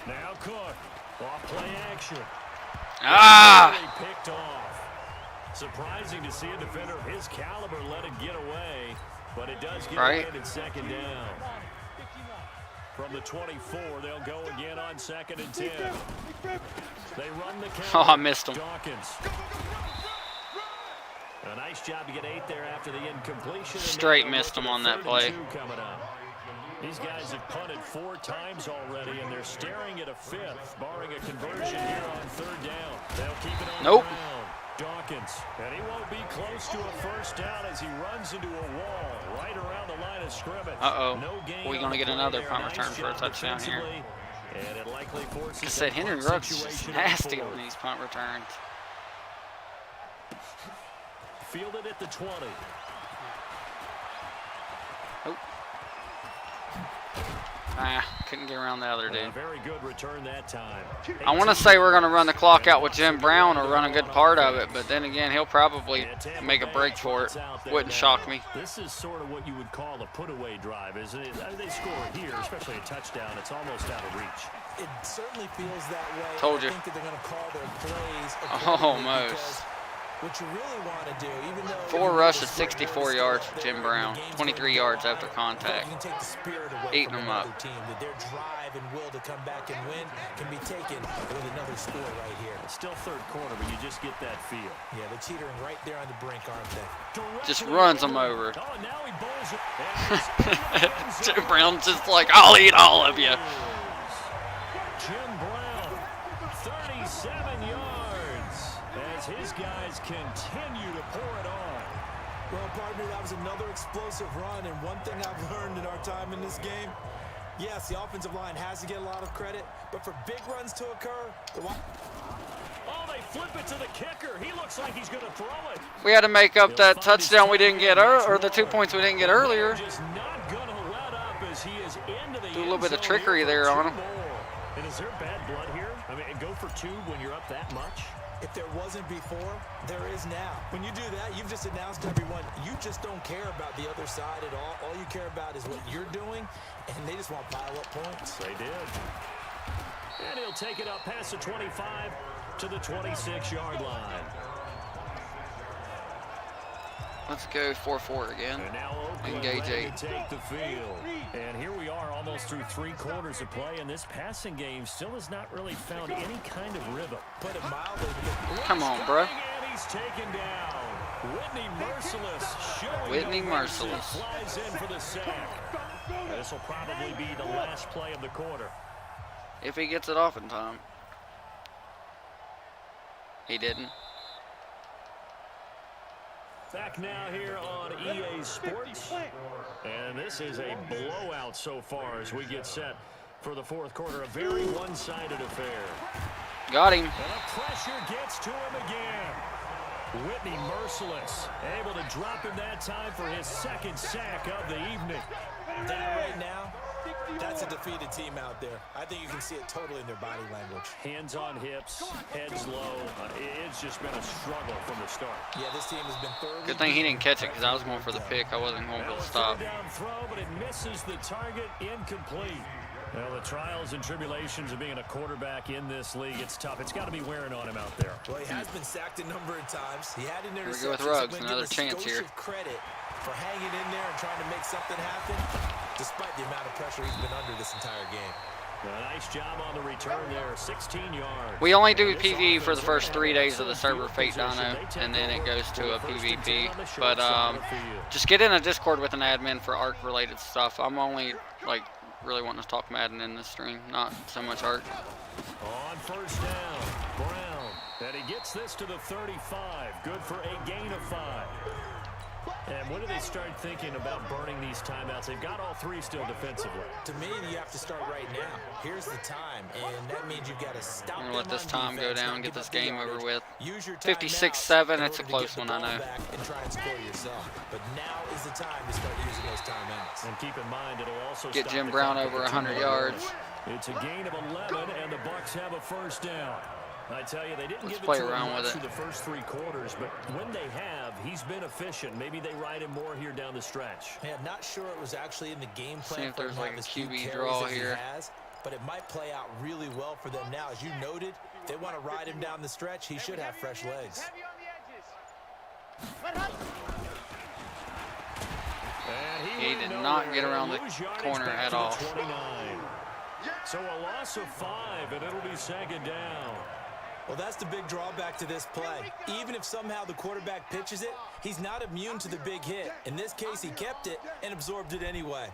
Now Cook, off play action. Ah! Really picked off. Surprising to see a defender of his caliber let it get away, but it does get away at 2nd down. From the 24, they'll go again on 2nd and 10. They run the counter. Oh, I missed him. Dawkins. A nice job to get 8 there after the incompletion. Straight missed him on that play. Coming up. These guys have punted 4 times already, and they're staring at a 5th, barring a conversion here on 3rd down. They'll keep it on Nope. the ground. Dawkins, and he won't be close to a 1st down as he runs into a wall right around the line of scrimmage. Uh-oh. No gain We're going to get on the another play punt there. return for a touchdown here. Defensively, and it likely forces Like I said, a Henry punt Ruggs is just situation nasty forward. on these punt returns. Fielded at the 20. Oh. Ah, couldn't get around the other A dude. very good return that time. I want to say we're going to run the clock out with Jim Brown or run a good part of it, but then again, he'll probably make a break for it. Wouldn't shock me. This is sort of what you would call a put-away drive, isn't it? They score here, especially a touchdown. It's almost out of reach. It certainly feels that way. Told you. I think that they're going to call their plays Almost. because what you really want to do, even though 4 rushes, 64 yards for Jim Brown, 23 yards after contact. you can take the spirit away Eating from them up. another team, that their drive and will to come back and win can be taken with another score right here. It's still 3rd quarter, but you just get that feel. Yeah, they're teetering right there on the brink, aren't they? Just runs them over. Oh, now he bowls it. Jim Brown's just like, I'll eat all of you. Jim Brown, 37 yards as his guys continue to pour it on. Well, partner, that was another explosive run, and one thing I've learned in our time in this game, yes, the offensive line has to get a lot of credit, but for big runs to occur, Oh, they flip it to the kicker. He looks like he's going to throw it. We had to make up that touchdown we didn't get, or the 2 points we didn't get earlier. Just not going to let up as he is into the Do a little bit of end zone trickery here there for on 2 him. more. And is there bad blood here? I mean, go for 2 when you're up that much? if there wasn't before, there is now. When you do that, you've just announced to everyone, you just don't care about the other side at all. All you care about is what you're doing, and they just want to pile up points. They did. And he'll take it up past the 25 to the 26-yard line. Let's go 4-4 again. And now Oakland Engage ready 8. to take the field. And here we are almost through 3 quarters of play, and this passing game still has not really found any kind of rhythm. Put it mildly. Come on, bro. And he's taken down. Whitney Merciless showing Whitney no Merciless. mercy, flies in for the sack. This will probably be the last play of the quarter. If he gets it off in time. He didn't. Back now here on EA Sports. And this is a blowout so far as we get set for the 4th quarter. A very one-sided affair. Got him. And the pressure gets to him again. Whitney Merciless able to drop him that time for his 2nd sack of the evening. That right now, that's a defeated team out there. I think you can see it totally in their body language. Hands on hips, heads low. It's just been a struggle from the start. Yeah, this team has been thoroughly. Good thing he didn't catch it because I was going for the pick. I wasn't going for the stop. Down throw, but it misses the target, incomplete. Well, the trials and tribulations of being a quarterback in this league, it's tough. It's got to be wearing on him out there. Well, he has been sacked a number of times. He had an Here we interception. go with Ruggs, another chance here. Credit for hanging in there and trying to make something happen, despite the amount of pressure he's been under this entire game. A nice job on the return there, 16 yards. We only do PvE for the first 3 days of the server Fate Dino, and then it goes to a PvP. But just get in a Discord with an admin for ARC-related stuff. I'm only like really wanting to talk Madden in this stream, not so much ARC. On 1st down, Brown, and he gets this to the 35. Good for a gain of 5. And when do they start thinking about burning these timeouts? They've got all 3 still defensively. To me, you have to start right now. Here's the time, and that means you've got to stop. I'm gonna let this time go down, get this game over with. Use your time 56-7, now it's a in order to close get one, the I ball know. back and try and score yourself. But now is the time to start using those timeouts. And keep in mind, it'll also Get stop Jim the Brown clock over at 100 2 yards. It's a gain of 11, and the Bucs have a 1st down. I tell you, they didn't Let's give play it to around him with much it. through the first 3 quarters, but when they have, he's been efficient. Maybe they ride him more here down the stretch. Man, I'm not sure it was actually in the game plan. See if there's like a few QB carries draw that he here. has, but it might play out really well for them now. As you noted, if they want to ride him down the stretch, he should have fresh legs. And He went did nowhere. not get around the Lose yardage corner back at to the all. 29. So a loss of 5, and it'll be second down. Well, that's the big drawback to this play. Even if somehow the quarterback pitches it, he's not immune to the big hit. In this case, he kept it and absorbed it anyway.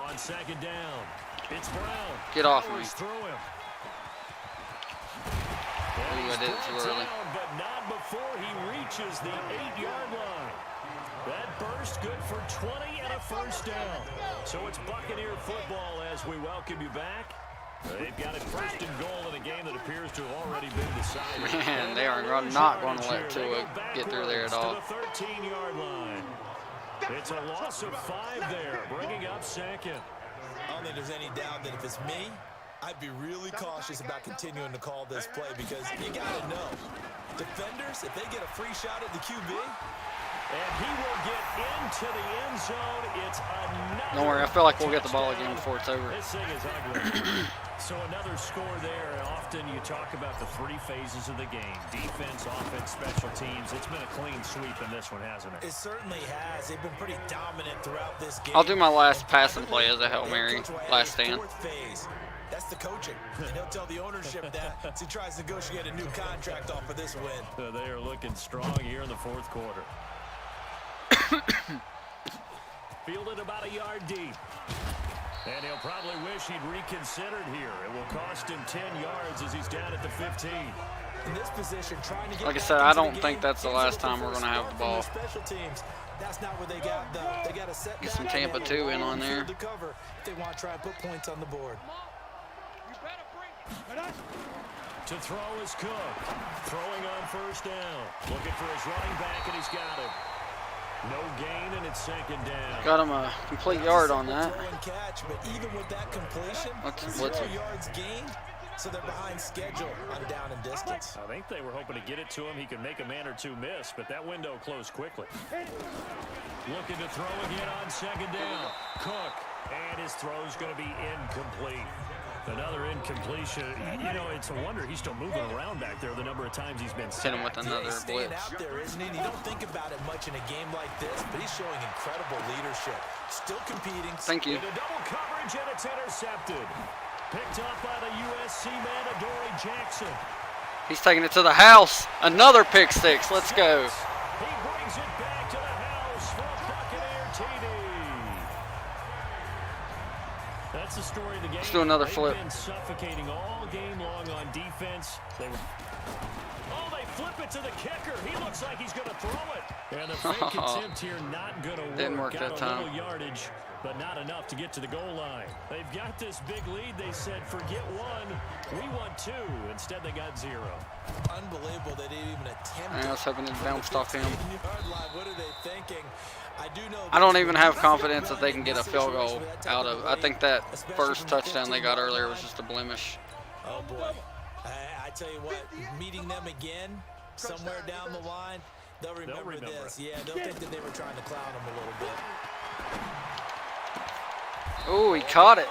On second down, it's Brown. Get off me. Through him. Ooh, I did it too early. But not before he reaches the 8-yard line. That burst good for 20 and a first down. So it's Buccaneer football as we welcome you back. They've got it first and goal in a game that appears to have already been decided. Man, they are not going to let Tua get through there at all. To the 13-yard line. It's a loss of 5 there, bringing up second. I don't think there's any doubt that if it's me, I'd be really cautious about continuing to call this play because you got to know, defenders, if they get a free shot at the QB, and he will get into the end zone. It's another. Don't worry, I feel like we'll get the ball again before it's over. This thing is ugly. So another score there. Often you talk about the 3 phases of the game: defense, offense, special teams. It's been a clean sweep in this one, hasn't it? It certainly has. They've been pretty dominant throughout this game. I'll do my last passing play as a Hail Mary, last stand. Phase. That's the coaching. And he'll tell the ownership that as he tries to negotiate a new contract off of this win. They are looking strong here in the 4th quarter. Fielded about a yard deep. And he'll probably wish he'd reconsidered here. It will cost him 10 yards as he's down at the 15. In this position, trying to get like I said, I don't think that's the last time we're going to have the ball. Special teams. That's not where they got a set. Get some Tampa 2 in on there. To cover if they want to try and put points on the board. To throw is Cook. Throwing on first down. Looking for his running back, and he's got him. No gain, and it's second down. Got him a complete yard on that. Catch, but even with that completion, 0 yards gained, so they're behind schedule on down and distance. I think they were hoping to get it to him. He could make a man or 2 miss, but that window closed quickly. Looking to throw again on second down. Cook, and his throw's going to be incomplete. Another incompletion. You know, it's a wonder he's still moving around back there the number of times he's been hit him with another blitz. Out there, isn't he? You don't think about it much in a game like this, but he's showing incredible leadership. Still competing. Thank you. Into double coverage, and it's intercepted. Picked up by the USC man, Adoree Jackson. He's taking it to the house. Another pick six. Let's go. He brings it back to the house for Buccaneer TD. That's the story of the game. Let's do another flip. They've been suffocating all game long on defense. They flip it to the kicker. He looks like he's going to throw it. And the fake attempt here not going to work. Didn't work that time. A little yardage, but not enough to get to the goal line. They've got this big lead. They said, forget 1, we want 2. Instead, they got 0. Unbelievable they didn't even attempt. I was hoping it bounced off him. What are they thinking? I don't even have confidence that they can get a field goal out of. I think that first touchdown they got earlier was just a blemish. Oh boy. I tell you what, meeting them again somewhere down the line, they'll remember this. Yeah, they'll think that they were trying to clown them a little bit. Oh, he caught it.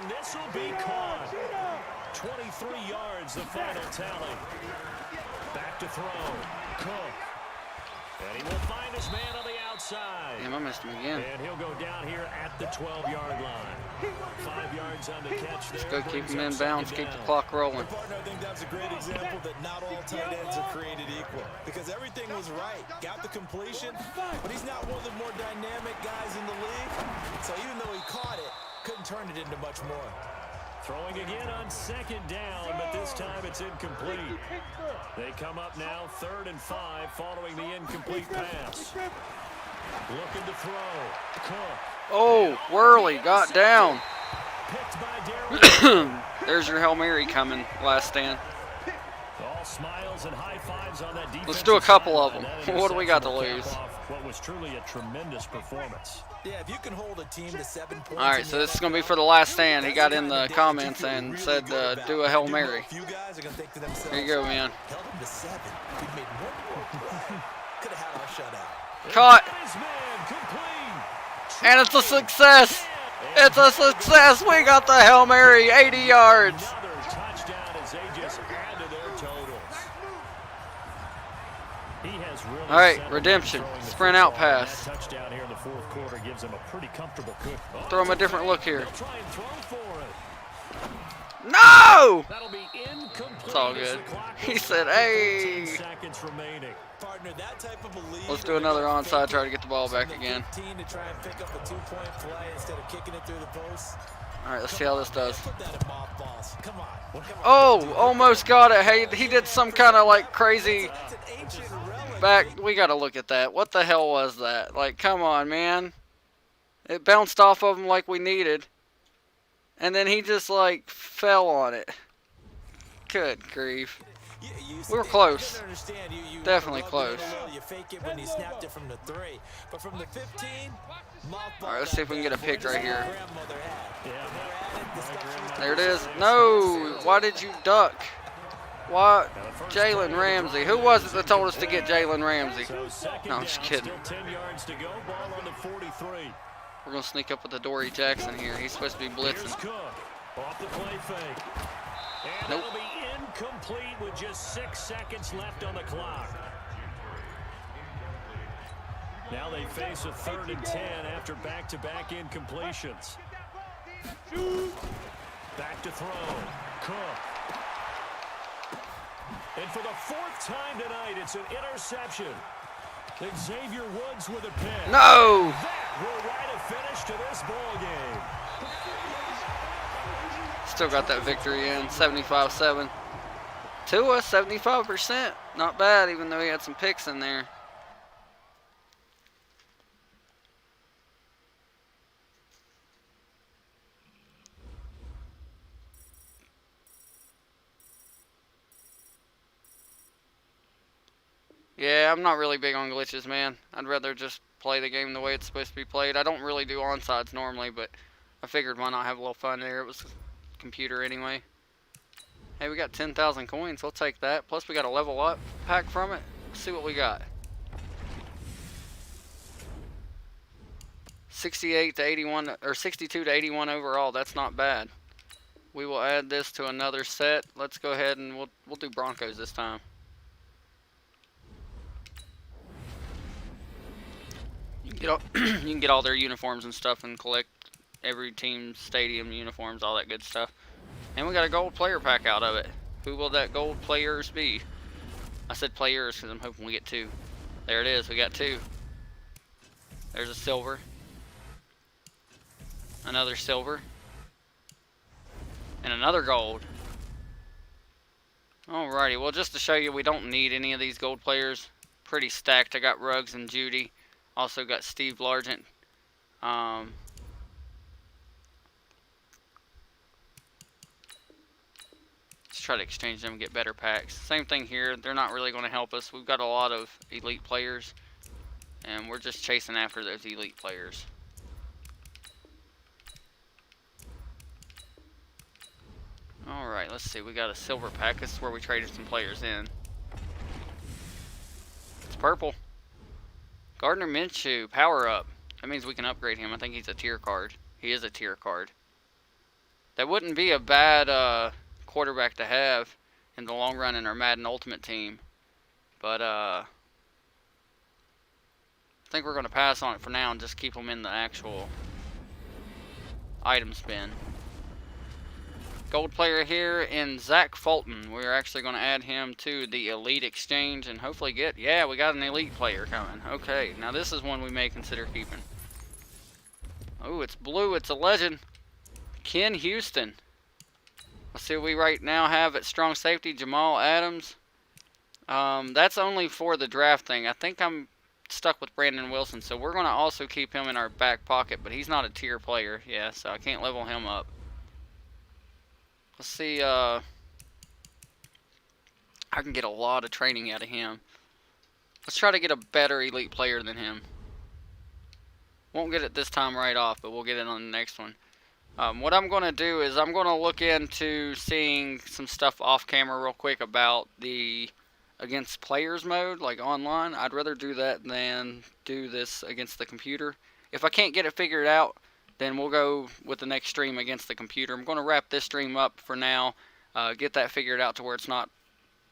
And this will be caught. 23 yards, the final tally. Back to throw. Cook. And he will find his man on the outside. Damn, I missed him again. And he'll go down here at the 12-yard line. 5 yards on the catch there. Let's go keep him in bounds, keep the clock rolling. Partner, I think that's a great example that not all tight ends are created equal. Because everything was right. Got the completion, but he's not one of the more dynamic guys in the league. So even though he caught it, couldn't turn it into much more. Throwing again on second down, but this time it's incomplete. They come up now 3rd and 5 following the incomplete pass. Looking to throw. Cook. Oh, Worley got down. Picked by There's your Hail Mary coming, last stand. All smiles and high fives on that defense. Let's do a couple of them. What do we got to lose? What was truly a tremendous performance. Yeah, if you can hold a team to 7 points. All right, so this is going to be for the last stand. He got in the comments and said do a Hail Mary. Here you go, man. Held him to 7. We made 1 more play. Could have had our shutout. Caught. And it's a success. It's a success. We got the Hail Mary, 80 yards. Another touchdown as they just add to their totals. He has really All right, settled redemption. throwing the Sprint out football, and pass. that touchdown here in the fourth quarter gives him a pretty comfortable cook. Throw him a different look here. He'll try and throw for it. No! That'll be incomplete. It's all good. He said, hey. Seconds remaining. Partner, that type of a lead, Let's do another onside, try to get the ball back again. to try and pick up a 2-point play instead of kicking it through the post. All right, let's see how this does. Put that in mothballs. Come on. Oh, almost got it. Hey, he did some kind of like crazy That's an ancient relic. back. We got to look at that. What the hell was that? Like, come on, man. It bounced off of him like we needed. And then he just like fell on it. Good grief. We were close. Definitely close. You fake it when you snapped it from the 3, but from the 15, All right, let's see if we can get a pick right here. Yeah. There it is. No, why did you duck? What? Jalen Ramsey. Who was it that told us to get Jalen Ramsey? So second No, I'm just down, kidding. Still 10 yards to go. Ball on the 43. We're going to sneak up with the Dory Jackson here. He's supposed to be Here's blitzing. Cook off the play fake. And Nope. it'll be incomplete with just 6 seconds left on the clock. Now they face a 3rd and 10 after back-to-back incompletions. Back to throw. Cook. And for the 4th time tonight, it's an interception. Xavier Woods with a pick. No! That will write a finish to this ball game. Still got that victory in. 75-7. Tua, 75%. Not bad, even though he had some picks in there. Yeah, I'm not really big on glitches, man. I'd rather just play the game the way it's supposed to be played. I don't really do onsides normally, but I figured why not have a little fun there. It was computer anyway. Hey, we got 10,000 coins. We'll take that. Plus, we got a level up pack from it. Let's see what we got. 68 to 81, or 62 to 81 overall. That's not bad. We will add this to another set. Let's go ahead and we'll do Broncos this time. You can get all their uniforms and stuff and collect every team's stadium uniforms, all that good stuff. And we got a gold player pack out of it. Who will that gold players be? I said players because I'm hoping we get 2. There it is. We got 2. There's a silver. Another silver. And another gold. Alrighty. Well, just to show you, we don't need any of these gold players. Pretty stacked. I got Ruggs and Judy. Also got Steve Largent. Let's try to exchange them and get better packs. Same thing here. They're not really going to help us. We've got a lot of elite players. And we're just chasing after those elite players. Alright, let's see. We got a silver pack. This is where we traded some players in. It's purple. Gardner Minshew, power up. That means we can upgrade him. I think he's a tier card. He is a tier card. That wouldn't be a bad quarterback to have in the long run in our Madden Ultimate team. But I think we're going to pass on it for now and just keep him in the actual item spin. Gold player here in Zach Fulton. We're actually going to add him to the Elite Exchange and hopefully get... Yeah, we got an Elite player coming. Okay, now this is one we may consider keeping. Oh, it's blue. It's a legend. Ken Houston. Let's see what we right now have at strong safety. Jamal Adams. That's only for the draft thing. I think I'm stuck with Brandon Wilson, so we're going to also keep him in our back pocket, but he's not a tier player. Yeah, so I can't level him up. Let's see, I can get a lot of training out of him. Let's try to get a better elite player than him. Won't get it this time right off, but we'll get it on the next one. What I'm going to do is I'm going to look into seeing some stuff off camera real quick about the against players mode, like online. I'd rather do that than do this against the computer. If I can't get it figured out, then we'll go with the next stream against the computer. I'm going to wrap this stream up for now, get that figured out to where it's not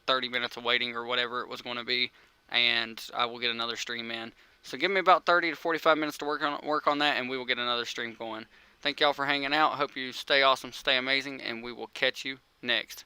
30 minutes of waiting or whatever it was going to be, and I will get another stream in. So give me about 30 to 45 minutes to work on that, and we will get another stream going. Thank y'all for hanging out. Hope you stay awesome, stay amazing, and we will catch you next.